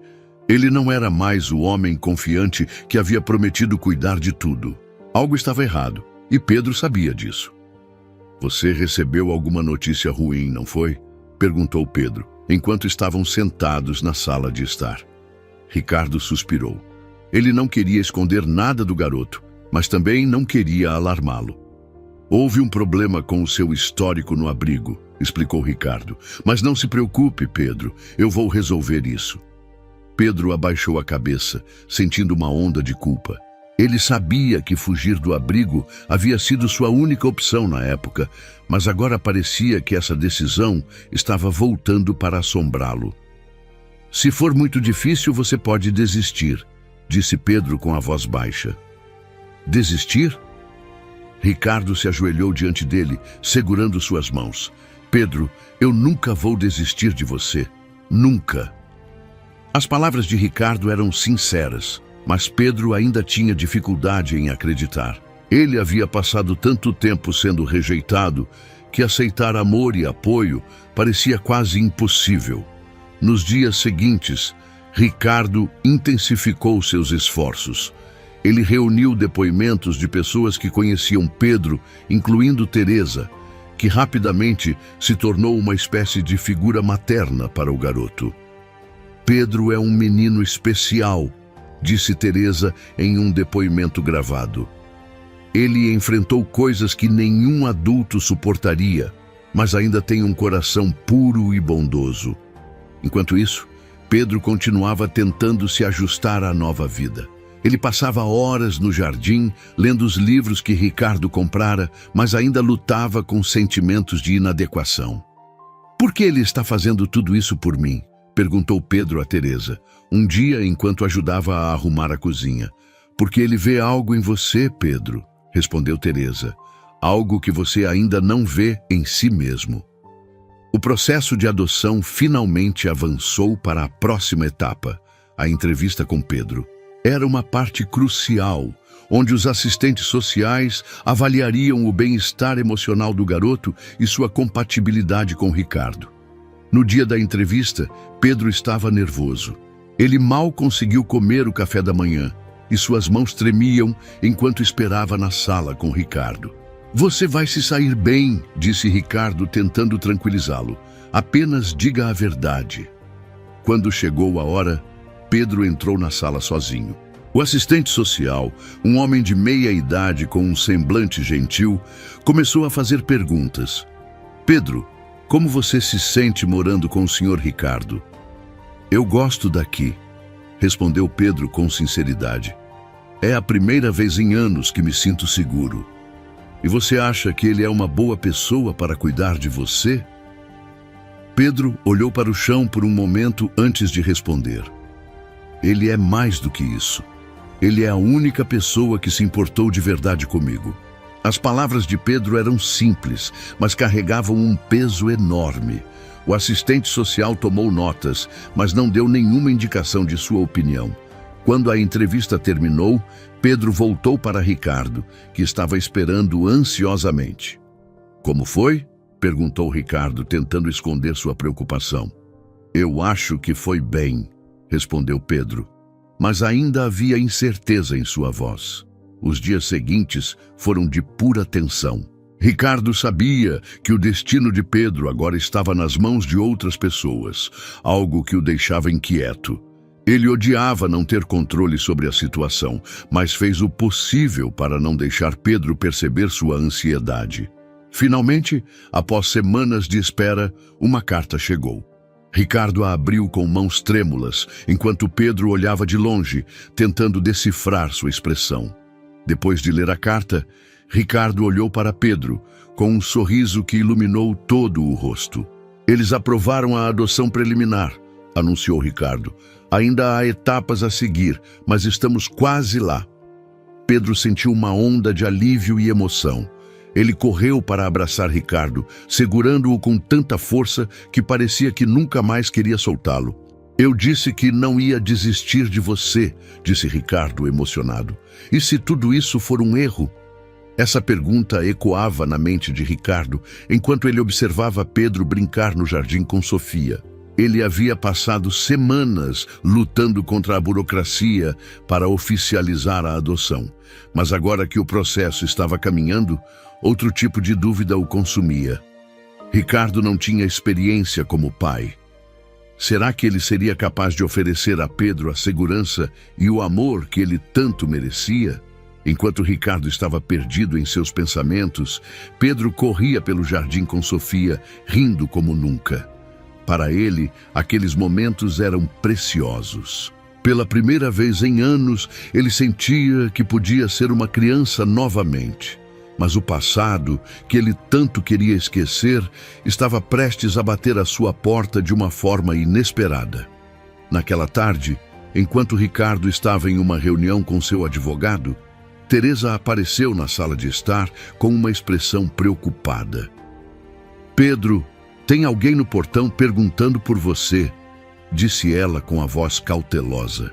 Ele não era mais o homem confiante que havia prometido cuidar de tudo. Algo estava errado, e Pedro sabia disso. "Você recebeu alguma notícia ruim, não foi?" perguntou Pedro, enquanto estavam sentados na sala de estar. Ricardo suspirou. Ele não queria esconder nada do garoto, mas também não queria alarmá-lo. "Houve um problema com o seu histórico no abrigo", explicou Ricardo. "Mas não se preocupe, Pedro, eu vou resolver isso." Pedro abaixou a cabeça, sentindo uma onda de culpa. Ele sabia que fugir do abrigo havia sido sua única opção na época, mas agora parecia que essa decisão estava voltando para assombrá-lo. "Se for muito difícil, você pode desistir", disse Pedro com a voz baixa. "Desistir?" Ricardo se ajoelhou diante dele, segurando suas mãos. "Pedro, eu nunca vou desistir de você. Nunca." As palavras de Ricardo eram sinceras, mas Pedro ainda tinha dificuldade em acreditar. Ele havia passado tanto tempo sendo rejeitado que aceitar amor e apoio parecia quase impossível. Nos dias seguintes, Ricardo intensificou seus esforços. Ele reuniu depoimentos de pessoas que conheciam Pedro, incluindo Teresa, que rapidamente se tornou uma espécie de figura materna para o garoto. "Pedro é um menino especial", disse Teresa em um depoimento gravado. "Ele enfrentou coisas que nenhum adulto suportaria, mas ainda tem um coração puro e bondoso." Enquanto isso, Pedro continuava tentando se ajustar à nova vida. Ele passava horas no jardim, lendo os livros que Ricardo comprara, mas ainda lutava com sentimentos de inadequação. "Por que ele está fazendo tudo isso por mim?" perguntou Pedro a Teresa, um dia enquanto ajudava a arrumar a cozinha. "Porque ele vê algo em você, Pedro", respondeu Teresa. "Algo que você ainda não vê em si mesmo." O processo de adoção finalmente avançou para a próxima etapa, a entrevista com Pedro. Era uma parte crucial, onde os assistentes sociais avaliariam o bem-estar emocional do garoto e sua compatibilidade com Ricardo. No dia da entrevista, Pedro estava nervoso. Ele mal conseguiu comer o café da manhã e suas mãos tremiam enquanto esperava na sala com Ricardo. "Você vai se sair bem", disse Ricardo, tentando tranquilizá-lo. "Apenas diga a verdade." Quando chegou a hora, Pedro entrou na sala sozinho. O assistente social, um homem de meia idade com um semblante gentil, começou a fazer perguntas. "Pedro, como você se sente morando com o Sr. Ricardo?" "Eu gosto daqui", respondeu Pedro com sinceridade. "É a primeira vez em anos que me sinto seguro." "E você acha que ele é uma boa pessoa para cuidar de você?" Pedro olhou para o chão por um momento antes de responder. "Ele é mais do que isso. Ele é a única pessoa que se importou de verdade comigo." As palavras de Pedro eram simples, mas carregavam um peso enorme. O assistente social tomou notas, mas não deu nenhuma indicação de sua opinião. Quando a entrevista terminou, Pedro voltou para Ricardo, que estava esperando ansiosamente. "Como foi?" perguntou Ricardo, tentando esconder sua preocupação. "Eu acho que foi bem", respondeu Pedro, mas ainda havia incerteza em sua voz. Os dias seguintes foram de pura tensão. Ricardo sabia que o destino de Pedro agora estava nas mãos de outras pessoas, algo que o deixava inquieto. Ele odiava não ter controle sobre a situação, mas fez o possível para não deixar Pedro perceber sua ansiedade. Finalmente, após semanas de espera, uma carta chegou. Ricardo a abriu com mãos trêmulas, enquanto Pedro olhava de longe, tentando decifrar sua expressão. Depois de ler a carta, Ricardo olhou para Pedro, com um sorriso que iluminou todo o rosto. "Eles aprovaram a adoção preliminar", anunciou Ricardo. "Ainda há etapas a seguir, mas estamos quase lá." Pedro sentiu uma onda de alívio e emoção. Ele correu para abraçar Ricardo, segurando-o com tanta força que parecia que nunca mais queria soltá-lo. "Eu disse que não ia desistir de você", disse Ricardo, emocionado. "E se tudo isso for um erro?" Essa pergunta ecoava na mente de Ricardo, enquanto ele observava Pedro brincar no jardim com Sofia. Ele havia passado semanas lutando contra a burocracia para oficializar a adoção. Mas agora que o processo estava caminhando, outro tipo de dúvida o consumia. Ricardo não tinha experiência como pai. Será que ele seria capaz de oferecer a Pedro a segurança e o amor que ele tanto merecia? Enquanto Ricardo estava perdido em seus pensamentos, Pedro corria pelo jardim com Sofia, rindo como nunca. Para ele, aqueles momentos eram preciosos. Pela primeira vez em anos, ele sentia que podia ser uma criança novamente. Mas o passado, que ele tanto queria esquecer, estava prestes a bater à sua porta de uma forma inesperada. Naquela tarde, enquanto Ricardo estava em uma reunião com seu advogado, Teresa apareceu na sala de estar com uma expressão preocupada. "Pedro, tem alguém no portão perguntando por você", disse ela com a voz cautelosa.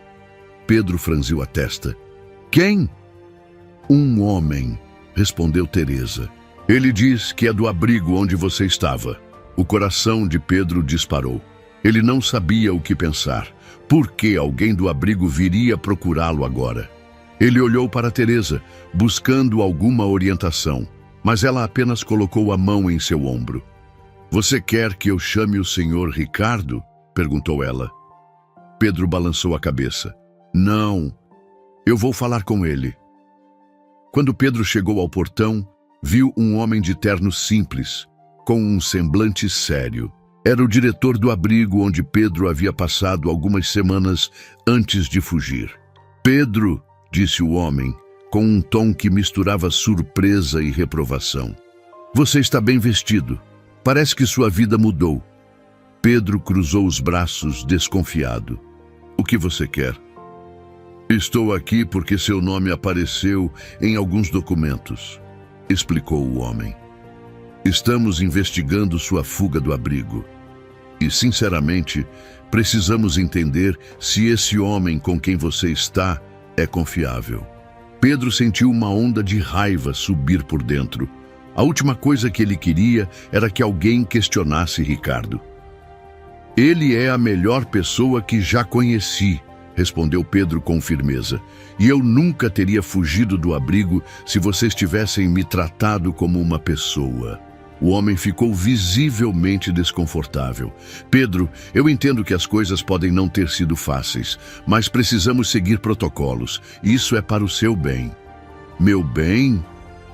Pedro franziu a testa. "Quem?" "Um homem", respondeu Teresa. "Ele diz que é do abrigo onde você estava." O coração de Pedro disparou. Ele não sabia o que pensar. Por que alguém do abrigo viria procurá-lo agora? Ele olhou para Teresa, buscando alguma orientação, mas ela apenas colocou a mão em seu ombro. "Você quer que eu chame o senhor Ricardo?" perguntou ela. Pedro balançou a cabeça. "Não, eu vou falar com ele." Quando Pedro chegou ao portão, viu um homem de terno simples, com um semblante sério. Era o diretor do abrigo onde Pedro havia passado algumas semanas antes de fugir. "Pedro", disse o homem, com um tom que misturava surpresa e reprovação. "Você está bem vestido. Parece que sua vida mudou." Pedro cruzou os braços, desconfiado. "O que você quer?" "Estou aqui porque seu nome apareceu em alguns documentos", explicou o homem. "Estamos investigando sua fuga do abrigo. E, sinceramente, precisamos entender se esse homem com quem você está é confiável." Pedro sentiu uma onda de raiva subir por dentro. A última coisa que ele queria era que alguém questionasse Ricardo. Ele é a melhor pessoa que já conheci, respondeu Pedro com firmeza. E eu nunca teria fugido do abrigo se vocês tivessem me tratado como uma pessoa. O homem ficou visivelmente desconfortável. Pedro, eu entendo que as coisas podem não ter sido fáceis, mas precisamos seguir protocolos. Isso é para o seu bem. Meu bem?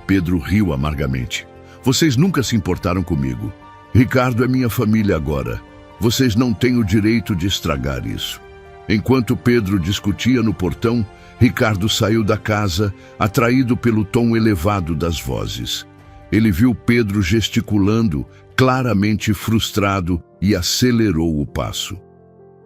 Pedro riu amargamente. Vocês nunca se importaram comigo. Ricardo é minha família agora. Vocês não têm o direito de estragar isso. Enquanto Pedro discutia no portão, Ricardo saiu da casa, atraído pelo tom elevado das vozes. Ele viu Pedro gesticulando, claramente frustrado, e acelerou o passo.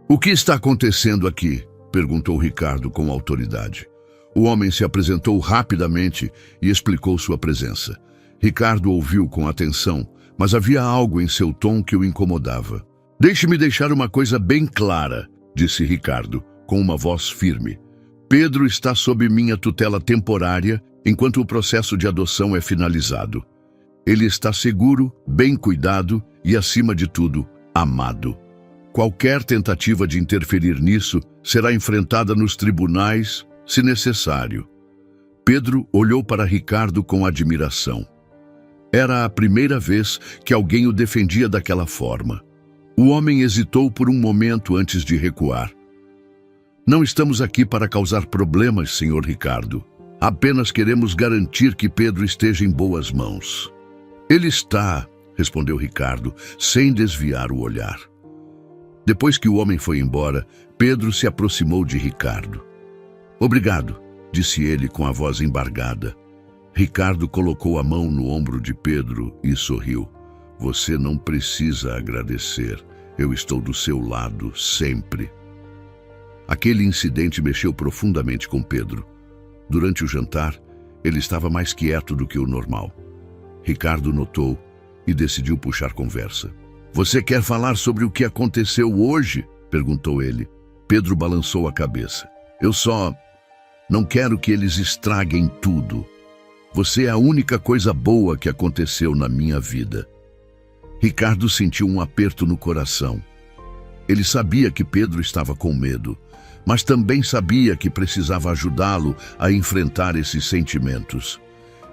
"O que está acontecendo aqui?" perguntou Ricardo com autoridade. O homem se apresentou rapidamente e explicou sua presença. Ricardo ouviu com atenção, mas havia algo em seu tom que o incomodava. "Deixe-me deixar uma coisa bem clara", disse Ricardo, com uma voz firme. "Pedro está sob minha tutela temporária enquanto o processo de adoção é finalizado. Ele está seguro, bem cuidado e, acima de tudo, amado. Qualquer tentativa de interferir nisso será enfrentada nos tribunais, se necessário." Pedro olhou para Ricardo com admiração. Era a primeira vez que alguém o defendia daquela forma. O homem hesitou por um momento antes de recuar. "Não estamos aqui para causar problemas, Sr. Ricardo. Apenas queremos garantir que Pedro esteja em boas mãos." "Ele está", respondeu Ricardo, sem desviar o olhar. Depois que o homem foi embora, Pedro se aproximou de Ricardo. "Obrigado", disse ele com a voz embargada. Ricardo colocou a mão no ombro de Pedro e sorriu. "Você não precisa agradecer. Eu estou do seu lado sempre." Aquele incidente mexeu profundamente com Pedro. Durante o jantar, ele estava mais quieto do que o normal. Ricardo notou e decidiu puxar conversa. "Você quer falar sobre o que aconteceu hoje?" perguntou ele. Pedro balançou a cabeça. "Eu só não quero que eles estraguem tudo. Você é a única coisa boa que aconteceu na minha vida." Ricardo sentiu um aperto no coração. Ele sabia que Pedro estava com medo, mas também sabia que precisava ajudá-lo a enfrentar esses sentimentos.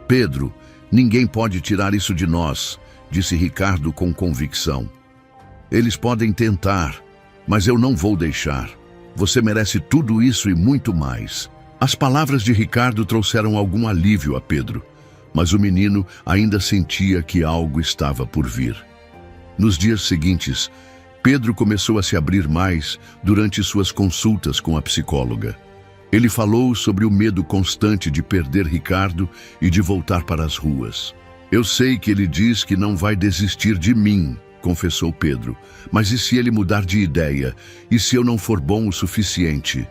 "Pedro, ninguém pode tirar isso de nós", disse Ricardo com convicção. "Eles podem tentar, mas eu não vou deixar. Você merece tudo isso e muito mais." As palavras de Ricardo trouxeram algum alívio a Pedro, mas o menino ainda sentia que algo estava por vir. Nos dias seguintes, Pedro começou a se abrir mais durante suas consultas com a psicóloga. Ele falou sobre o medo constante de perder Ricardo e de voltar para as ruas. "Eu sei que ele diz que não vai desistir de mim", confessou Pedro. "Mas e se ele mudar de ideia? E se eu não for bom o suficiente?"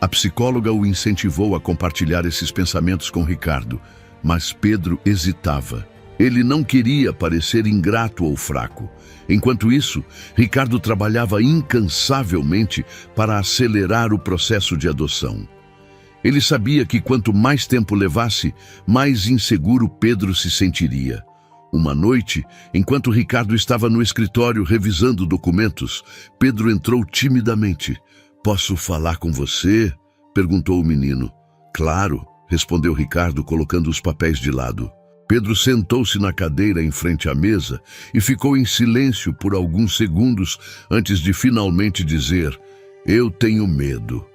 A psicóloga o incentivou a compartilhar esses pensamentos com Ricardo, mas Pedro hesitava. Ele não queria parecer ingrato ou fraco. Enquanto isso, Ricardo trabalhava incansavelmente para acelerar o processo de adoção. Ele sabia que quanto mais tempo levasse, mais inseguro Pedro se sentiria. Uma noite, enquanto Ricardo estava no escritório revisando documentos, Pedro entrou timidamente. "Posso falar com você?" perguntou o menino. "Claro", respondeu Ricardo, colocando os papéis de lado. Pedro sentou-se na cadeira em frente à mesa e ficou em silêncio por alguns segundos antes de finalmente dizer: "Eu tenho medo."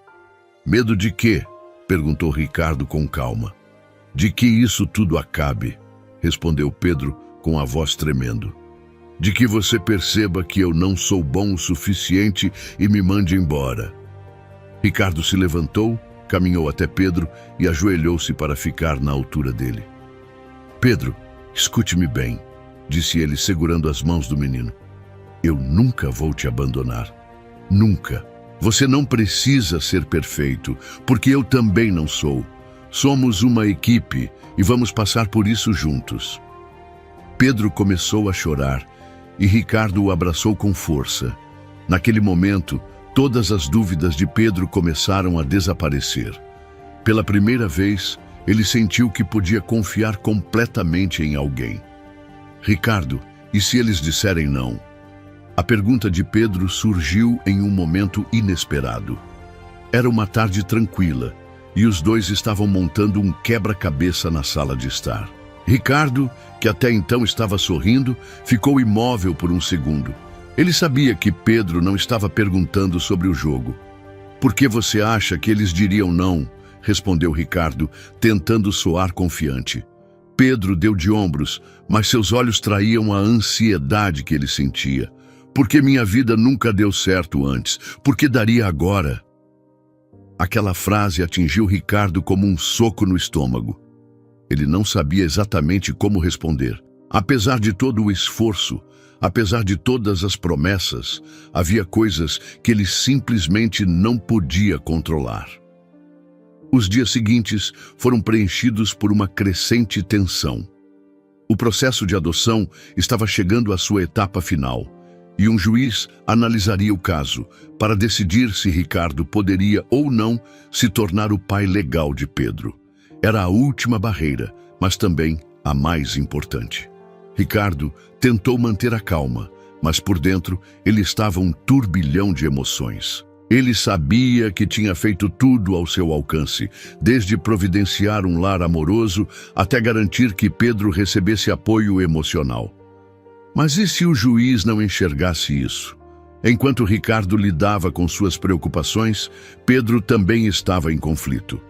"Medo de quê?" perguntou Ricardo com calma. "De que isso tudo acabe", respondeu Pedro com a voz tremendo. "De que você perceba que eu não sou bom o suficiente e me mande embora." Ricardo se levantou, caminhou até Pedro e ajoelhou-se para ficar na altura dele. "Pedro, escute-me bem", disse ele segurando as mãos do menino. "Eu nunca vou te abandonar. Nunca. Você não precisa ser perfeito, porque eu também não sou. Somos uma equipe e vamos passar por isso juntos." Pedro começou a chorar e Ricardo o abraçou com força. Naquele momento, todas as dúvidas de Pedro começaram a desaparecer. Pela primeira vez, ele sentiu que podia confiar completamente em alguém. "Ricardo, e se eles disserem não?" A pergunta de Pedro surgiu em um momento inesperado. Era uma tarde tranquila e os dois estavam montando um quebra-cabeça na sala de estar. Ricardo, que até então estava sorrindo, ficou imóvel por um segundo. Ele sabia que Pedro não estava perguntando sobre o jogo. "Por que você acha que eles diriam não?", respondeu Ricardo, tentando soar confiante. Pedro deu de ombros, mas seus olhos traíam a ansiedade que ele sentia. "Porque minha vida nunca deu certo antes. Por que daria agora?" Aquela frase atingiu Ricardo como um soco no estômago. Ele não sabia exatamente como responder. Apesar de todo o esforço, apesar de todas as promessas, havia coisas que ele simplesmente não podia controlar. Os dias seguintes foram preenchidos por uma crescente tensão. O processo de adoção estava chegando à sua etapa final, e um juiz analisaria o caso para decidir se Ricardo poderia ou não se tornar o pai legal de Pedro. Era a última barreira, mas também a mais importante. Ricardo tentou manter a calma, mas por dentro ele estava um turbilhão de emoções. Ele sabia que tinha feito tudo ao seu alcance, desde providenciar um lar amoroso até garantir que Pedro recebesse apoio emocional. Mas e se o juiz não enxergasse isso? Enquanto Ricardo lidava com suas preocupações, Pedro também estava em conflito.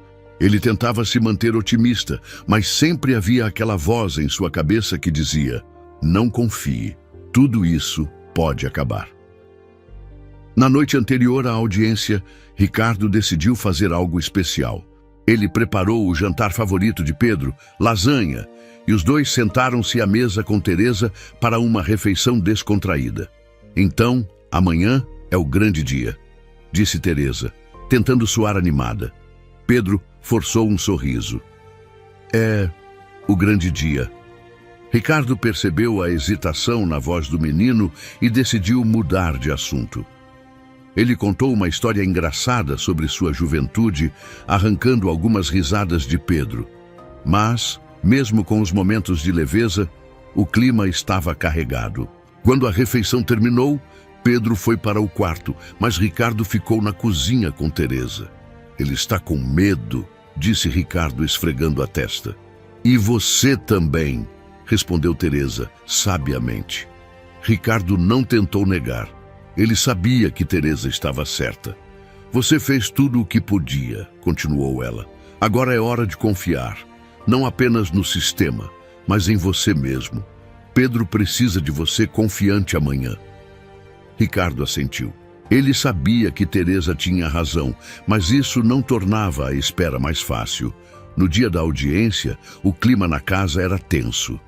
Ele tentava se manter otimista, mas sempre havia aquela voz em sua cabeça que dizia: "Não confie, tudo isso pode acabar." Na noite anterior à audiência, Ricardo decidiu fazer algo especial. Ele preparou o jantar favorito de Pedro, lasanha, e os dois sentaram-se à mesa com Teresa para uma refeição descontraída. "Então, amanhã é o grande dia", disse Teresa, tentando soar animada. Pedro forçou um sorriso. "É o grande dia." Ricardo percebeu a hesitação na voz do menino e decidiu mudar de assunto. Ele contou uma história engraçada sobre sua juventude, arrancando algumas risadas de Pedro. Mas, mesmo com os momentos de leveza, o clima estava carregado. Quando a refeição terminou, Pedro foi para o quarto, mas Ricardo ficou na cozinha com Teresa. "Ele está com medo", disse Ricardo, esfregando a testa. "E você também", respondeu Teresa, sabiamente. Ricardo não tentou negar. Ele sabia que Teresa estava certa. "Você fez tudo o que podia", continuou ela. "Agora é hora de confiar, não apenas no sistema, mas em você mesmo. Pedro precisa de você confiante amanhã." Ricardo assentiu. Ele sabia que Teresa tinha razão, mas isso não tornava a espera mais fácil. No dia da audiência, o clima na casa era tenso.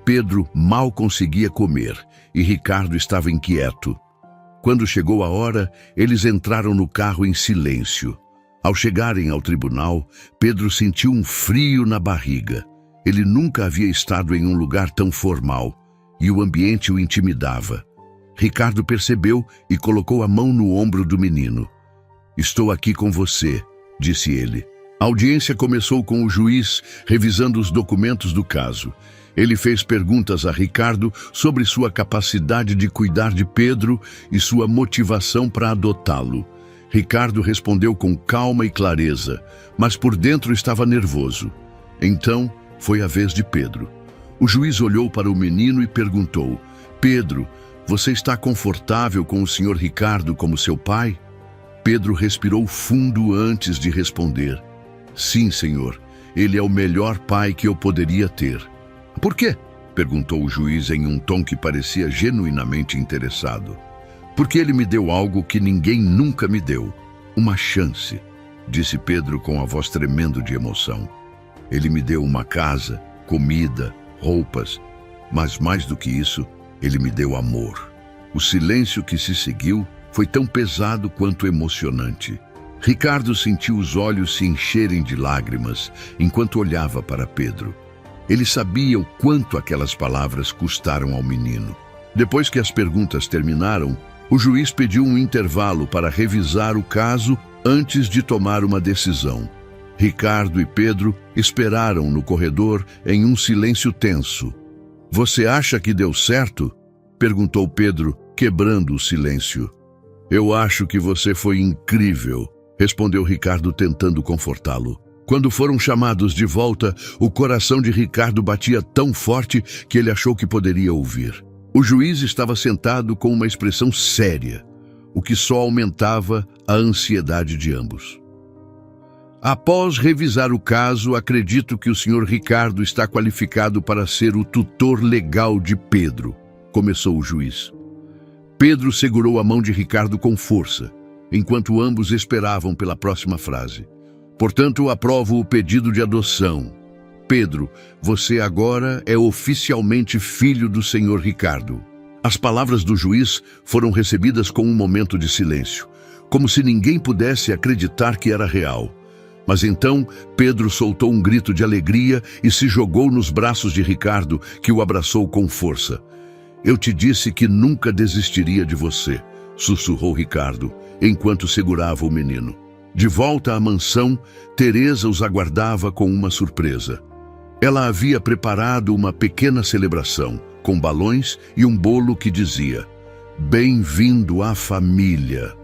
Pedro mal conseguia comer e Ricardo estava inquieto. Quando chegou a hora, eles entraram no carro em silêncio. Ao chegarem ao tribunal, Pedro sentiu um frio na barriga. Ele nunca havia estado em um lugar tão formal, e o ambiente o intimidava. Ricardo percebeu e colocou a mão no ombro do menino. "Estou aqui com você", disse ele. A audiência começou com o juiz revisando os documentos do caso. Ele fez perguntas a Ricardo sobre sua capacidade de cuidar de Pedro e sua motivação para adotá-lo. Ricardo respondeu com calma e clareza, mas por dentro estava nervoso. Então, foi a vez de Pedro. O juiz olhou para o menino e perguntou: "Pedro, você está confortável com o senhor Ricardo como seu pai?" Pedro respirou fundo antes de responder: "Sim, senhor. Ele é o melhor pai que eu poderia ter." "Por quê?" perguntou o juiz em um tom que parecia genuinamente interessado. "Porque ele me deu algo que ninguém nunca me deu. Uma chance", disse Pedro com a voz tremendo de emoção. "Ele me deu uma casa, comida, roupas, mas mais do que isso, ele me deu amor." O silêncio que se seguiu foi tão pesado quanto emocionante. Ricardo sentiu os olhos se encherem de lágrimas enquanto olhava para Pedro. Ele sabia o quanto aquelas palavras custaram ao menino. Depois que as perguntas terminaram, o juiz pediu um intervalo para revisar o caso antes de tomar uma decisão. Ricardo e Pedro esperaram no corredor em um silêncio tenso. "Você acha que deu certo?" perguntou Pedro, quebrando o silêncio. Eu acho que você foi incrível, respondeu Ricardo tentando confortá-lo. Quando foram chamados de volta, o coração de Ricardo batia tão forte que ele achou que poderia ouvir. O juiz estava sentado com uma expressão séria, o que só aumentava a ansiedade de ambos. Após revisar o caso, acredito que o senhor Ricardo está qualificado para ser o tutor legal de Pedro, começou o juiz. Pedro segurou a mão de Ricardo com força, enquanto ambos esperavam pela próxima frase. Portanto, aprovo o pedido de adoção. Pedro, você agora é oficialmente filho do senhor Ricardo. As palavras do juiz foram recebidas com um momento de silêncio, como se ninguém pudesse acreditar que era real. Mas então, Pedro soltou um grito de alegria e se jogou nos braços de Ricardo, que o abraçou com força. Eu te disse que nunca desistiria de você, sussurrou Ricardo, enquanto segurava o menino. De volta à mansão, Teresa os aguardava com uma surpresa. Ela havia preparado uma pequena celebração, com balões e um bolo que dizia: "Bem-vindo à família."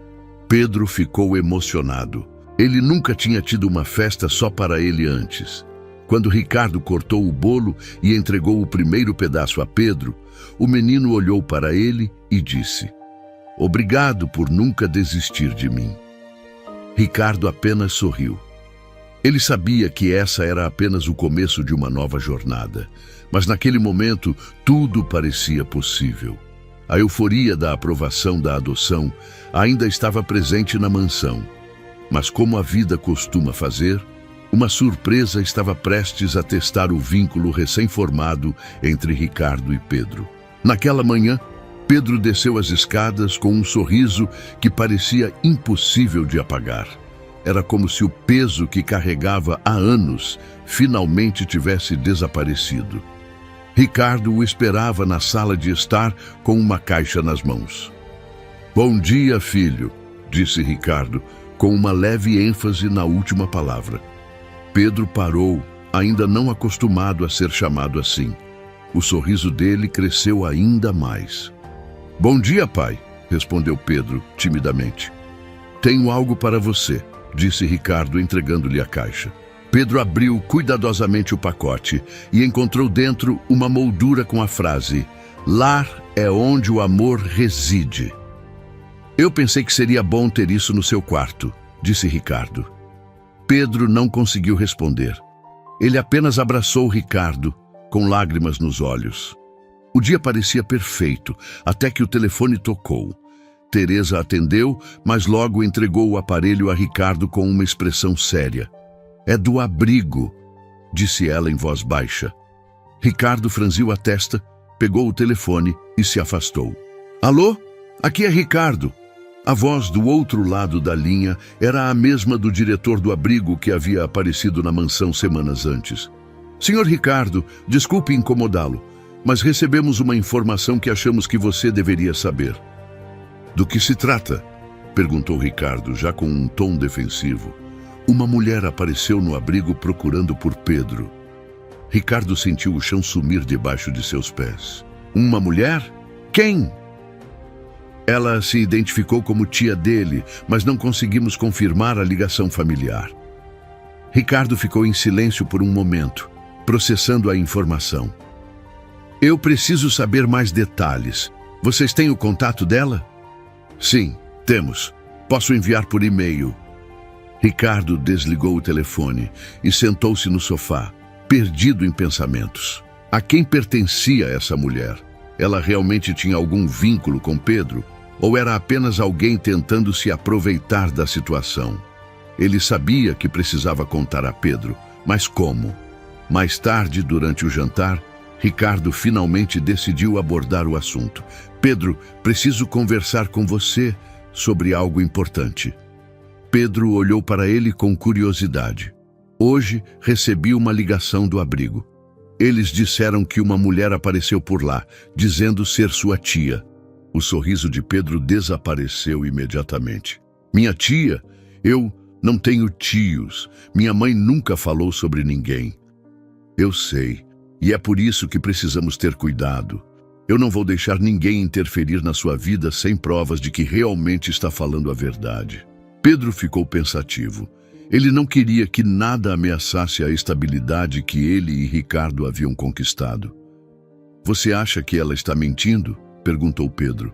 Pedro ficou emocionado. Ele nunca tinha tido uma festa só para ele antes. Quando Ricardo cortou o bolo e entregou o primeiro pedaço a Pedro, o menino olhou para ele e disse: "Obrigado por nunca desistir de mim." Ricardo apenas sorriu. Ele sabia que essa era apenas o começo de uma nova jornada, mas naquele momento tudo parecia possível. A euforia da aprovação da adoção ainda estava presente na mansão, mas como a vida costuma fazer, uma surpresa estava prestes a testar o vínculo recém-formado entre Ricardo e Pedro. Naquela manhã, Pedro desceu as escadas com um sorriso que parecia impossível de apagar. Era como se o peso que carregava há anos finalmente tivesse desaparecido. Ricardo o esperava na sala de estar com uma caixa nas mãos. "Bom dia, filho", disse Ricardo, com uma leve ênfase na última palavra. Pedro parou, ainda não acostumado a ser chamado assim. O sorriso dele cresceu ainda mais. "Bom dia, pai", respondeu Pedro, timidamente. "Tenho algo para você", disse Ricardo, entregando-lhe a caixa. Pedro abriu cuidadosamente o pacote e encontrou dentro uma moldura com a frase: "Lar é onde o amor reside." "Eu pensei que seria bom ter isso no seu quarto", disse Ricardo. Pedro não conseguiu responder. Ele apenas abraçou Ricardo, com lágrimas nos olhos. O dia parecia perfeito, até que o telefone tocou. Teresa atendeu, mas logo entregou o aparelho a Ricardo com uma expressão séria. "É do abrigo", disse ela em voz baixa. Ricardo franziu a testa, pegou o telefone e se afastou. "Alô? Aqui é Ricardo." A voz do outro lado da linha era a mesma do diretor do abrigo que havia aparecido na mansão semanas antes. "Senhor Ricardo, desculpe incomodá-lo, mas recebemos uma informação que achamos que você deveria saber." "Do que se trata?" perguntou Ricardo, já com um tom defensivo. "Uma mulher apareceu no abrigo procurando por Pedro." Ricardo sentiu o chão sumir debaixo de seus pés. "Uma mulher? Quem?" "Ela se identificou como tia dele, mas não conseguimos confirmar a ligação familiar." Ricardo ficou em silêncio por um momento, processando a informação. "Eu preciso saber mais detalhes. Vocês têm o contato dela?" "Sim, temos. Posso enviar por e-mail." Ricardo desligou o telefone e sentou-se no sofá, perdido em pensamentos. A quem pertencia essa mulher? Ela realmente tinha algum vínculo com Pedro? Ou era apenas alguém tentando se aproveitar da situação? Ele sabia que precisava contar a Pedro, mas como? Mais tarde, durante o jantar, Ricardo finalmente decidiu abordar o assunto. "Pedro, preciso conversar com você sobre algo importante." Pedro olhou para ele com curiosidade. "Hoje recebi uma ligação do abrigo. Eles disseram que uma mulher apareceu por lá, dizendo ser sua tia." O sorriso de Pedro desapareceu imediatamente. "Minha tia? Eu não tenho tios. Minha mãe nunca falou sobre ninguém." "Eu sei, e é por isso que precisamos ter cuidado." Eu não vou deixar ninguém interferir na sua vida sem provas de que realmente está falando a verdade. Pedro ficou pensativo. Ele não queria que nada ameaçasse a estabilidade que ele e Ricardo haviam conquistado. Você acha que ela está mentindo? Perguntou Pedro.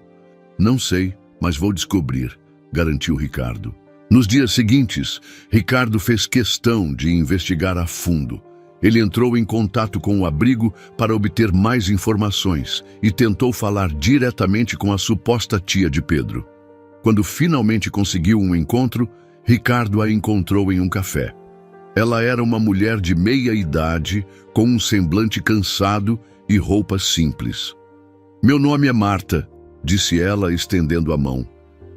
Não sei, mas vou descobrir, garantiu Ricardo. Nos dias seguintes, Ricardo fez questão de investigar a fundo. Ele entrou em contato com o abrigo para obter mais informações e tentou falar diretamente com a suposta tia de Pedro. Quando finalmente conseguiu um encontro, Ricardo a encontrou em um café. Ela era uma mulher de meia idade, com um semblante cansado e roupas simples. Meu nome é Marta, disse ela, estendendo a mão.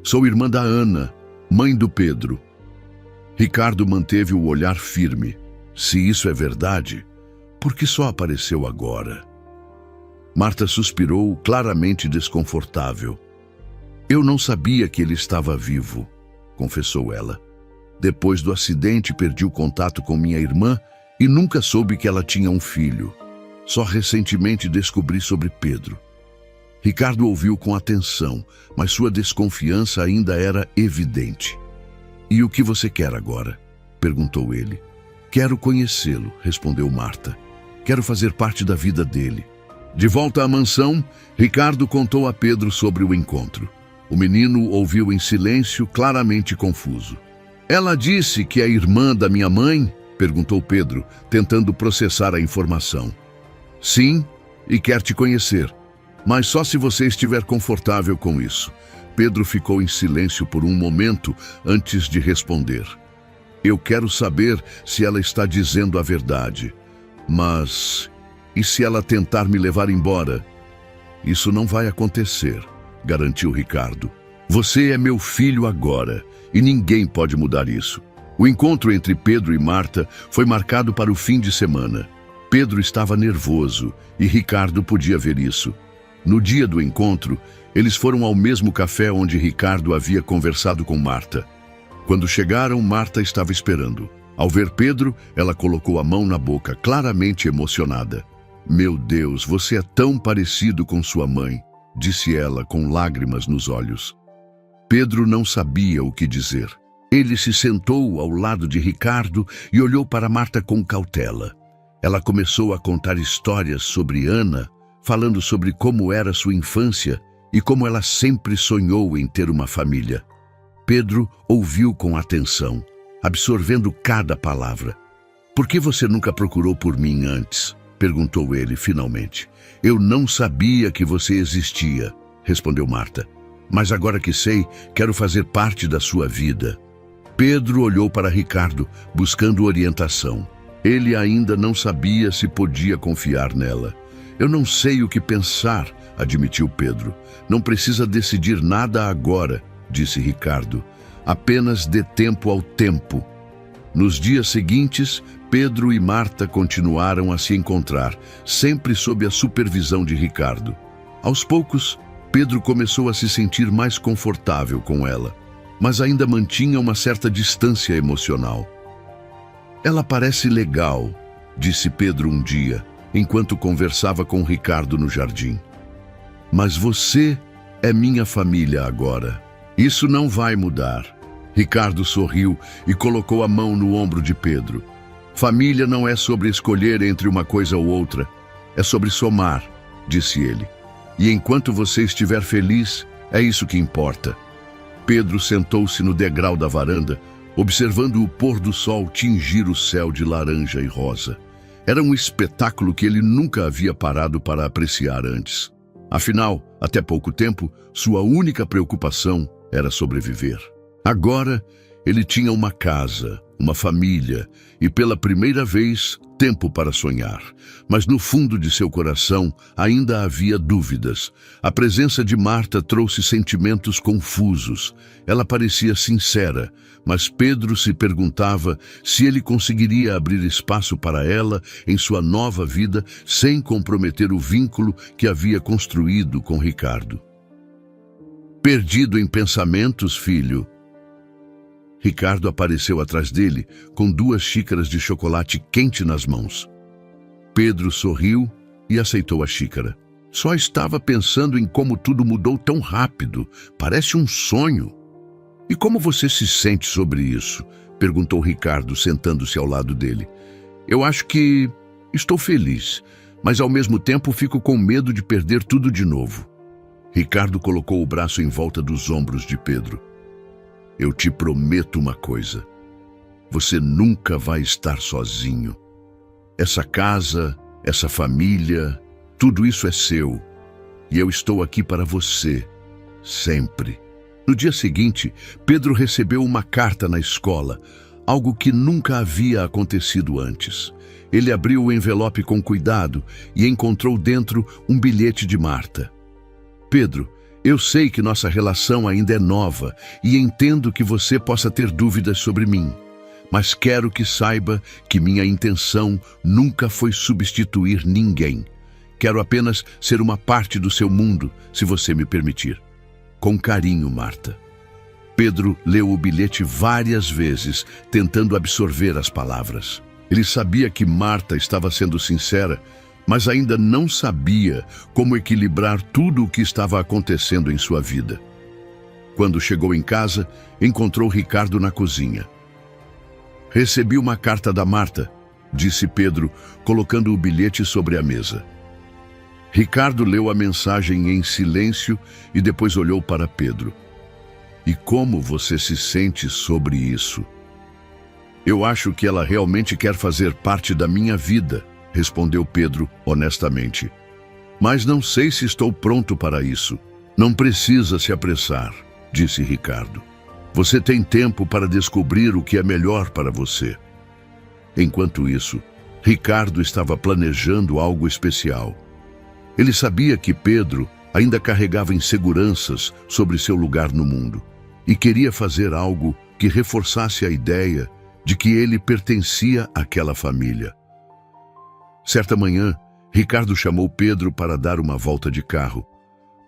Sou irmã da Ana, mãe do Pedro. Ricardo manteve o olhar firme. Se isso é verdade, por que só apareceu agora? Marta suspirou, claramente desconfortável. Eu não sabia que ele estava vivo, confessou ela. Depois do acidente, perdi o contato com minha irmã e nunca soube que ela tinha um filho. Só recentemente descobri sobre Pedro. Ricardo ouviu com atenção, mas sua desconfiança ainda era evidente. E o que você quer agora? Perguntou ele. Quero conhecê-lo, respondeu Marta. Quero fazer parte da vida dele. De volta à mansão, Ricardo contou a Pedro sobre o encontro. O menino ouviu em silêncio, claramente confuso. Ela disse que é irmã da minha mãe? Perguntou Pedro, tentando processar a informação. Sim, e quer te conhecer, mas só se você estiver confortável com isso. Pedro ficou em silêncio por um momento antes de responder. Eu quero saber se ela está dizendo a verdade. Mas, e se ela tentar me levar embora? Isso não vai acontecer, garantiu Ricardo. Você é meu filho agora, e ninguém pode mudar isso. O encontro entre Pedro e Marta foi marcado para o fim de semana. Pedro estava nervoso, e Ricardo podia ver isso. No dia do encontro, eles foram ao mesmo café onde Ricardo havia conversado com Marta. Quando chegaram, Marta estava esperando. Ao ver Pedro, ela colocou a mão na boca, claramente emocionada. Meu Deus, você é tão parecido com sua mãe, disse ela com lágrimas nos olhos. Pedro não sabia o que dizer. Ele se sentou ao lado de Ricardo e olhou para Marta com cautela. Ela começou a contar histórias sobre Ana, falando sobre como era sua infância e como ela sempre sonhou em ter uma família. Pedro ouviu com atenção, absorvendo cada palavra. Por que você nunca procurou por mim antes? Perguntou ele finalmente. Eu não sabia que você existia, respondeu Marta. Mas agora que sei, quero fazer parte da sua vida. Pedro olhou para Ricardo, buscando orientação. Ele ainda não sabia se podia confiar nela. Eu não sei o que pensar, admitiu Pedro. Não precisa decidir nada agora, disse Ricardo. Apenas dê tempo ao tempo. Nos dias seguintes, Pedro e Marta continuaram a se encontrar, sempre sob a supervisão de Ricardo. Aos poucos, Pedro começou a se sentir mais confortável com ela, mas ainda mantinha uma certa distância emocional. Ela parece legal, disse Pedro um dia, enquanto conversava com Ricardo no jardim. Mas você é minha família agora. Isso não vai mudar. Ricardo sorriu e colocou a mão no ombro de Pedro. Família não é sobre escolher entre uma coisa ou outra, é sobre somar, disse ele. E enquanto você estiver feliz, é isso que importa. Pedro sentou-se no degrau da varanda, observando o pôr do sol tingir o céu de laranja e rosa. Era um espetáculo que ele nunca havia parado para apreciar antes. Afinal, até pouco tempo, sua única preocupação era sobreviver. Agora, ele tinha uma casa, uma família e, pela primeira vez, tempo para sonhar. Mas no fundo de seu coração ainda havia dúvidas. A presença de Marta trouxe sentimentos confusos. Ela parecia sincera, mas Pedro se perguntava se ele conseguiria abrir espaço para ela em sua nova vida sem comprometer o vínculo que havia construído com Ricardo. Perdido em pensamentos, filho? Ricardo apareceu atrás dele com 2 xícaras de chocolate quente nas mãos. Pedro sorriu e aceitou a xícara. Só estava pensando em como tudo mudou tão rápido. Parece um sonho. E como você se sente sobre isso? Perguntou Ricardo, sentando-se ao lado dele. Eu acho que estou feliz, mas ao mesmo tempo fico com medo de perder tudo de novo. Ricardo colocou o braço em volta dos ombros de Pedro. Eu te prometo uma coisa. Você nunca vai estar sozinho. Essa casa, essa família, tudo isso é seu. E eu estou aqui para você, sempre. No dia seguinte, Pedro recebeu uma carta na escola, algo que nunca havia acontecido antes. Ele abriu o envelope com cuidado e encontrou dentro um bilhete de Marta. Pedro, eu sei que nossa relação ainda é nova e entendo que você possa ter dúvidas sobre mim, mas quero que saiba que minha intenção nunca foi substituir ninguém. Quero apenas ser uma parte do seu mundo, se você me permitir. Com carinho, Marta. Pedro leu o bilhete várias vezes, tentando absorver as palavras. Ele sabia que Marta estava sendo sincera, mas ainda não sabia como equilibrar tudo o que estava acontecendo em sua vida. Quando chegou em casa, encontrou Ricardo na cozinha. Recebi uma carta da Marta, disse Pedro, colocando o bilhete sobre a mesa. Ricardo leu a mensagem em silêncio e depois olhou para Pedro. E como você se sente sobre isso? Eu acho que ela realmente quer fazer parte da minha vida, respondeu Pedro honestamente. Mas não sei se estou pronto para isso. Não precisa se apressar, disse Ricardo. Você tem tempo para descobrir o que é melhor para você. Enquanto isso, Ricardo estava planejando algo especial. Ele sabia que Pedro ainda carregava inseguranças sobre seu lugar no mundo e queria fazer algo que reforçasse a ideia de que ele pertencia àquela família. Certa manhã, Ricardo chamou Pedro para dar uma volta de carro.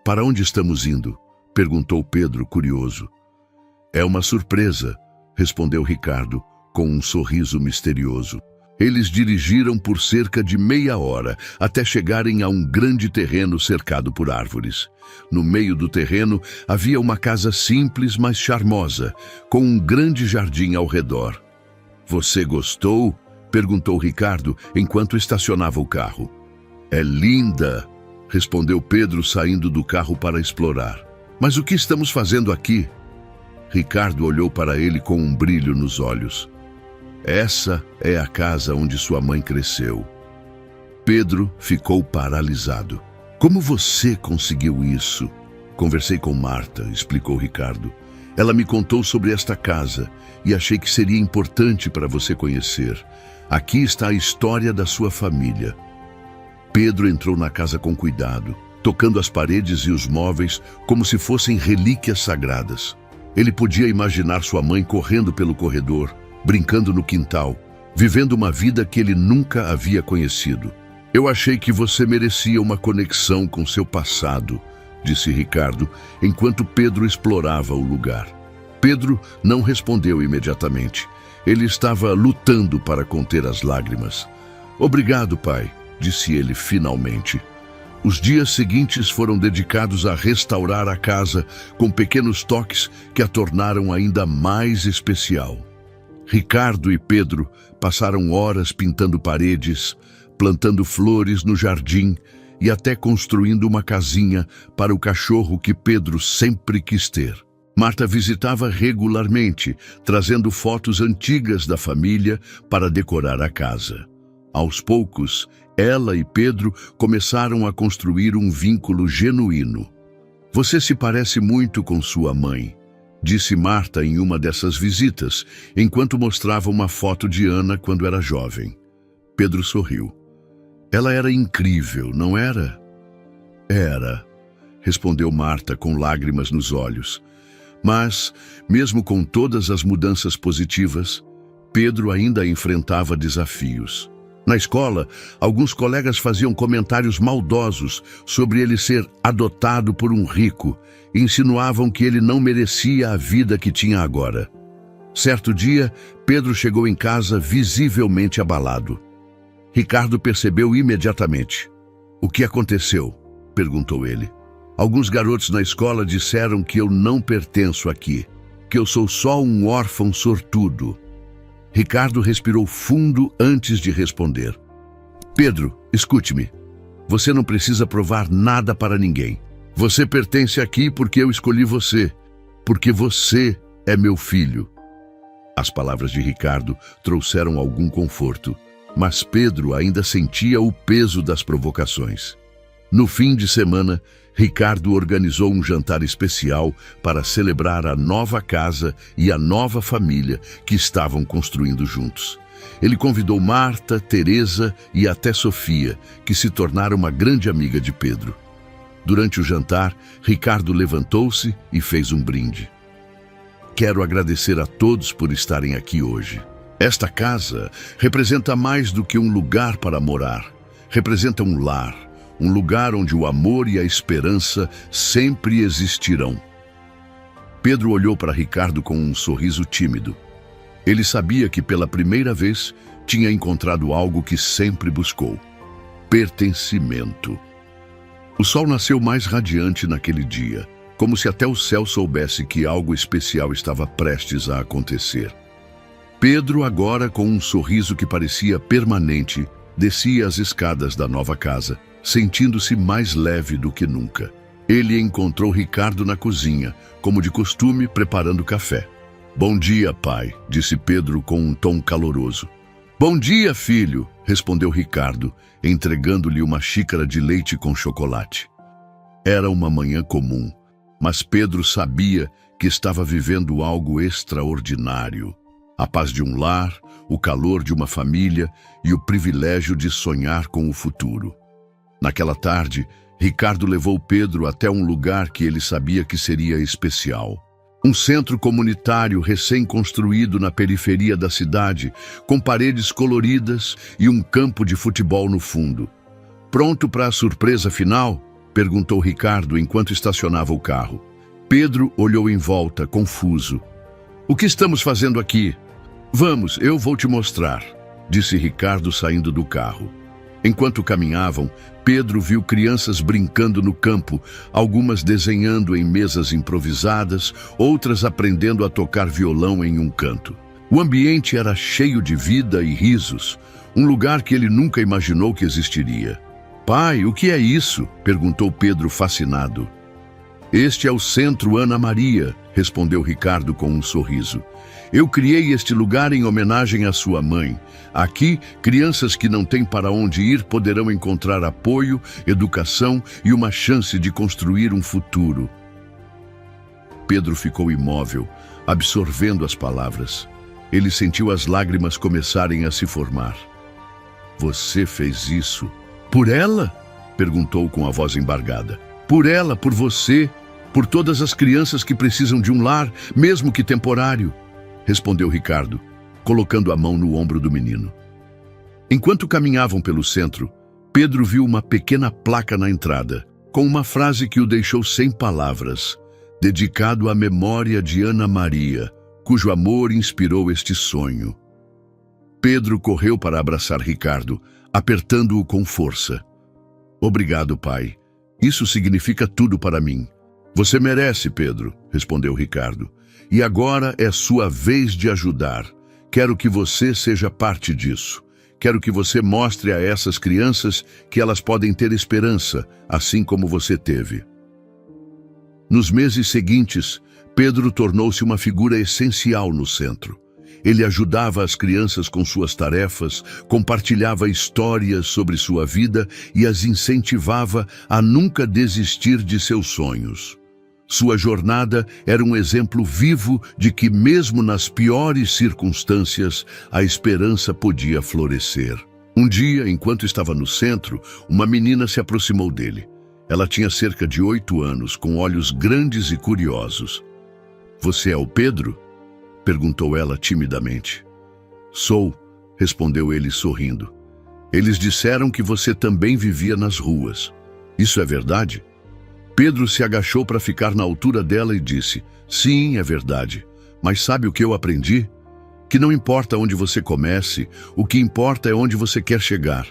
Para onde estamos indo? Perguntou Pedro, curioso. É uma surpresa, respondeu Ricardo, com um sorriso misterioso. Eles dirigiram por cerca de meia hora até chegarem a um grande terreno cercado por árvores. No meio do terreno havia uma casa simples, mas charmosa, com um grande jardim ao redor. Você gostou? Perguntou Ricardo enquanto estacionava o carro. É linda, respondeu Pedro, saindo do carro para explorar. Mas o que estamos fazendo aqui? Ricardo olhou para ele com um brilho nos olhos. Essa é a casa onde sua mãe cresceu. Pedro ficou paralisado. Como você conseguiu isso? Conversei com Marta, explicou Ricardo. Ela me contou sobre esta casa e achei que seria importante para você conhecer. Aqui está a história da sua família. Pedro entrou na casa com cuidado, tocando as paredes e os móveis como se fossem relíquias sagradas. Ele podia imaginar sua mãe correndo pelo corredor, brincando no quintal, vivendo uma vida que ele nunca havia conhecido. Eu achei que você merecia uma conexão com seu passado, disse Ricardo, enquanto Pedro explorava o lugar. Pedro não respondeu imediatamente. Ele estava lutando para conter as lágrimas. Obrigado, pai, disse ele finalmente. Os dias seguintes foram dedicados a restaurar a casa com pequenos toques que a tornaram ainda mais especial. Ricardo e Pedro passaram horas pintando paredes, plantando flores no jardim e até construindo uma casinha para o cachorro que Pedro sempre quis ter. Marta visitava regularmente, trazendo fotos antigas da família para decorar a casa. Aos poucos, ela e Pedro começaram a construir um vínculo genuíno. Você se parece muito com sua mãe, disse Marta em uma dessas visitas, enquanto mostrava uma foto de Ana quando era jovem. Pedro sorriu. Ela era incrível, não era? Era, respondeu Marta com lágrimas nos olhos. Mas, mesmo com todas as mudanças positivas, Pedro ainda enfrentava desafios. Na escola, alguns colegas faziam comentários maldosos sobre ele ser adotado por um rico e insinuavam que ele não merecia a vida que tinha agora. Certo dia, Pedro chegou em casa visivelmente abalado. Ricardo percebeu imediatamente. O que aconteceu? perguntou ele. Alguns garotos na escola disseram que eu não pertenço aqui, que eu sou só um órfão sortudo. Ricardo respirou fundo antes de responder. Pedro, escute-me. Você não precisa provar nada para ninguém. Você pertence aqui porque eu escolhi você, porque você é meu filho. As palavras de Ricardo trouxeram algum conforto, mas Pedro ainda sentia o peso das provocações. No fim de semana, Ricardo organizou um jantar especial para celebrar a nova casa e a nova família que estavam construindo juntos. Ele convidou Marta, Teresa e até Sofia, que se tornaram uma grande amiga de Pedro. Durante o jantar, Ricardo levantou-se e fez um brinde. Quero agradecer a todos por estarem aqui hoje. Esta casa representa mais do que um lugar para morar. Representa um lar, um lugar onde o amor e a esperança sempre existirão. Pedro olhou para Ricardo com um sorriso tímido. Ele sabia que pela primeira vez tinha encontrado algo que sempre buscou: pertencimento. O sol nasceu mais radiante naquele dia, como se até o céu soubesse que algo especial estava prestes a acontecer. Pedro, agora com um sorriso que parecia permanente, descia as escadas da nova casa, sentindo-se mais leve do que nunca. Ele encontrou Ricardo na cozinha, como de costume, preparando café. Bom dia, pai, disse Pedro com um tom caloroso. Bom dia, filho, respondeu Ricardo, entregando-lhe uma xícara de leite com chocolate. Era uma manhã comum, mas Pedro sabia que estava vivendo algo extraordinário. A paz de um lar, o calor de uma família e o privilégio de sonhar com o futuro. Naquela tarde, Ricardo levou Pedro até um lugar que ele sabia que seria especial. Um centro comunitário recém-construído na periferia da cidade, com paredes coloridas e um campo de futebol no fundo. Pronto para a surpresa final? Perguntou Ricardo enquanto estacionava o carro. Pedro olhou em volta, confuso. O que estamos fazendo aqui? Vamos, eu vou te mostrar, disse Ricardo saindo do carro. Enquanto caminhavam, Pedro viu crianças brincando no campo, algumas desenhando em mesas improvisadas, outras aprendendo a tocar violão em um canto. O ambiente era cheio de vida e risos, um lugar que ele nunca imaginou que existiria. Pai, o que é isso? Perguntou Pedro fascinado. Este é o Centro Ana Maria, respondeu Ricardo com um sorriso. Eu criei este lugar em homenagem à sua mãe. Aqui, crianças que não têm para onde ir poderão encontrar apoio, educação e uma chance de construir um futuro. Pedro ficou imóvel, absorvendo as palavras. Ele sentiu as lágrimas começarem a se formar. Você fez isso por ela? Perguntou com a voz embargada. Por ela, por você, por todas as crianças que precisam de um lar, mesmo que temporário, respondeu Ricardo, colocando a mão no ombro do menino. Enquanto caminhavam pelo centro, Pedro viu uma pequena placa na entrada, com uma frase que o deixou sem palavras, dedicado à memória de Ana Maria, cujo amor inspirou este sonho. Pedro correu para abraçar Ricardo, apertando-o com força. Obrigado, pai. Isso significa tudo para mim. Você merece, Pedro, respondeu Ricardo. E agora é sua vez de ajudar. Quero que você seja parte disso. Quero que você mostre a essas crianças que elas podem ter esperança, assim como você teve. Nos meses seguintes, Pedro tornou-se uma figura essencial no centro. Ele ajudava as crianças com suas tarefas, compartilhava histórias sobre sua vida e as incentivava a nunca desistir de seus sonhos. Sua jornada era um exemplo vivo de que, mesmo nas piores circunstâncias, a esperança podia florescer. Um dia, enquanto estava no centro, uma menina se aproximou dele. Ela tinha cerca de 8 anos, com olhos grandes e curiosos. Você é o Pedro? Perguntou ela timidamente. Sou, respondeu ele sorrindo. Eles disseram que você também vivia nas ruas. Isso é verdade? Pedro se agachou para ficar na altura dela e disse, sim, é verdade. Mas sabe o que eu aprendi? Que não importa onde você comece, o que importa é onde você quer chegar.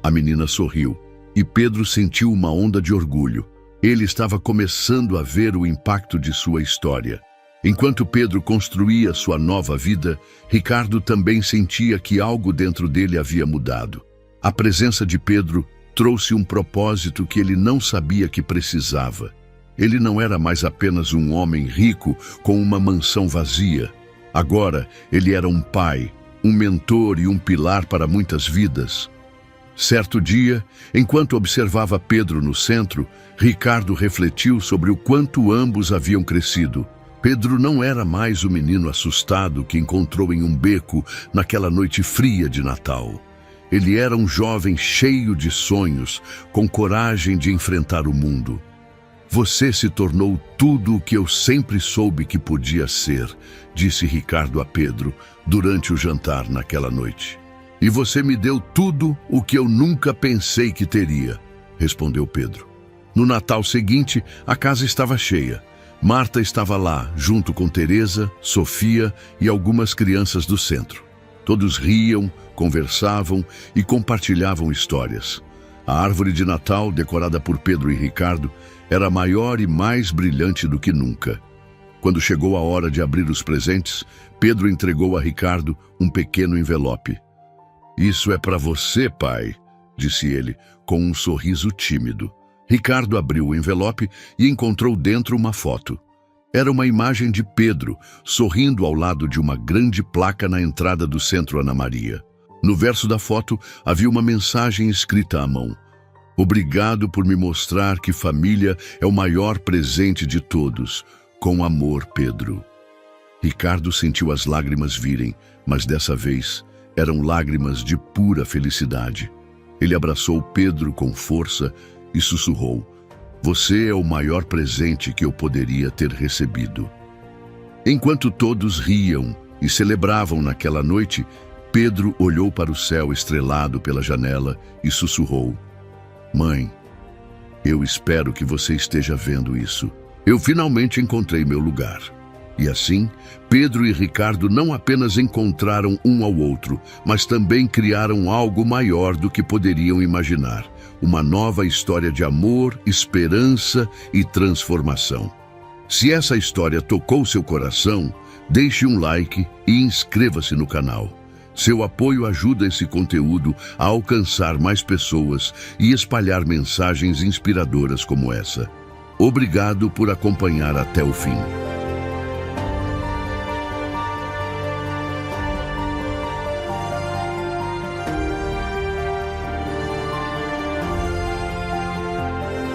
A menina sorriu. e Pedro sentiu uma onda de orgulho. Ele estava começando a ver o impacto de sua história. Enquanto Pedro construía sua nova vida, Ricardo também sentia que algo dentro dele havia mudado. A presença de Pedro trouxe um propósito que ele não sabia que precisava. Ele não era mais apenas um homem rico com uma mansão vazia. Agora, ele era um pai, um mentor e um pilar para muitas vidas. Certo dia, enquanto observava Pedro no centro, Ricardo refletiu sobre o quanto ambos haviam crescido. Pedro não era mais o menino assustado que encontrou em um beco naquela noite fria de Natal. Ele era um jovem cheio de sonhos, com coragem de enfrentar o mundo. Você se tornou tudo o que eu sempre soube que podia ser, disse Ricardo a Pedro durante o jantar naquela noite. E você me deu tudo o que eu nunca pensei que teria, respondeu Pedro. No Natal seguinte, a casa estava cheia. Marta estava lá, junto com Teresa, Sofia e algumas crianças do centro. Todos riam, conversavam e compartilhavam histórias. A árvore de Natal, decorada por Pedro e Ricardo, era maior e mais brilhante do que nunca. Quando chegou a hora de abrir os presentes, Pedro entregou a Ricardo um pequeno envelope. "Isso é para você, pai", disse ele, com um sorriso tímido. Ricardo abriu o envelope e encontrou dentro uma foto. Era uma imagem de Pedro, sorrindo ao lado de uma grande placa na entrada do Centro Ana Maria. No verso da foto havia uma mensagem escrita à mão. "Obrigado por me mostrar que família é o maior presente de todos. Com amor, Pedro." Ricardo sentiu as lágrimas virem, mas dessa vez eram lágrimas de pura felicidade. Ele abraçou Pedro com força e sussurrou: "Você é o maior presente que eu poderia ter recebido." Enquanto todos riam e celebravam naquela noite, Pedro olhou para o céu estrelado pela janela e sussurrou: "Mãe, eu espero que você esteja vendo isso. Eu finalmente encontrei meu lugar." E assim, Pedro e Ricardo não apenas encontraram um ao outro, mas também criaram algo maior do que poderiam imaginar. Uma nova história de amor, esperança e transformação. Se essa história tocou seu coração, deixe um like e inscreva-se no canal. Seu apoio ajuda esse conteúdo a alcançar mais pessoas e espalhar mensagens inspiradoras como essa. Obrigado por acompanhar até o fim.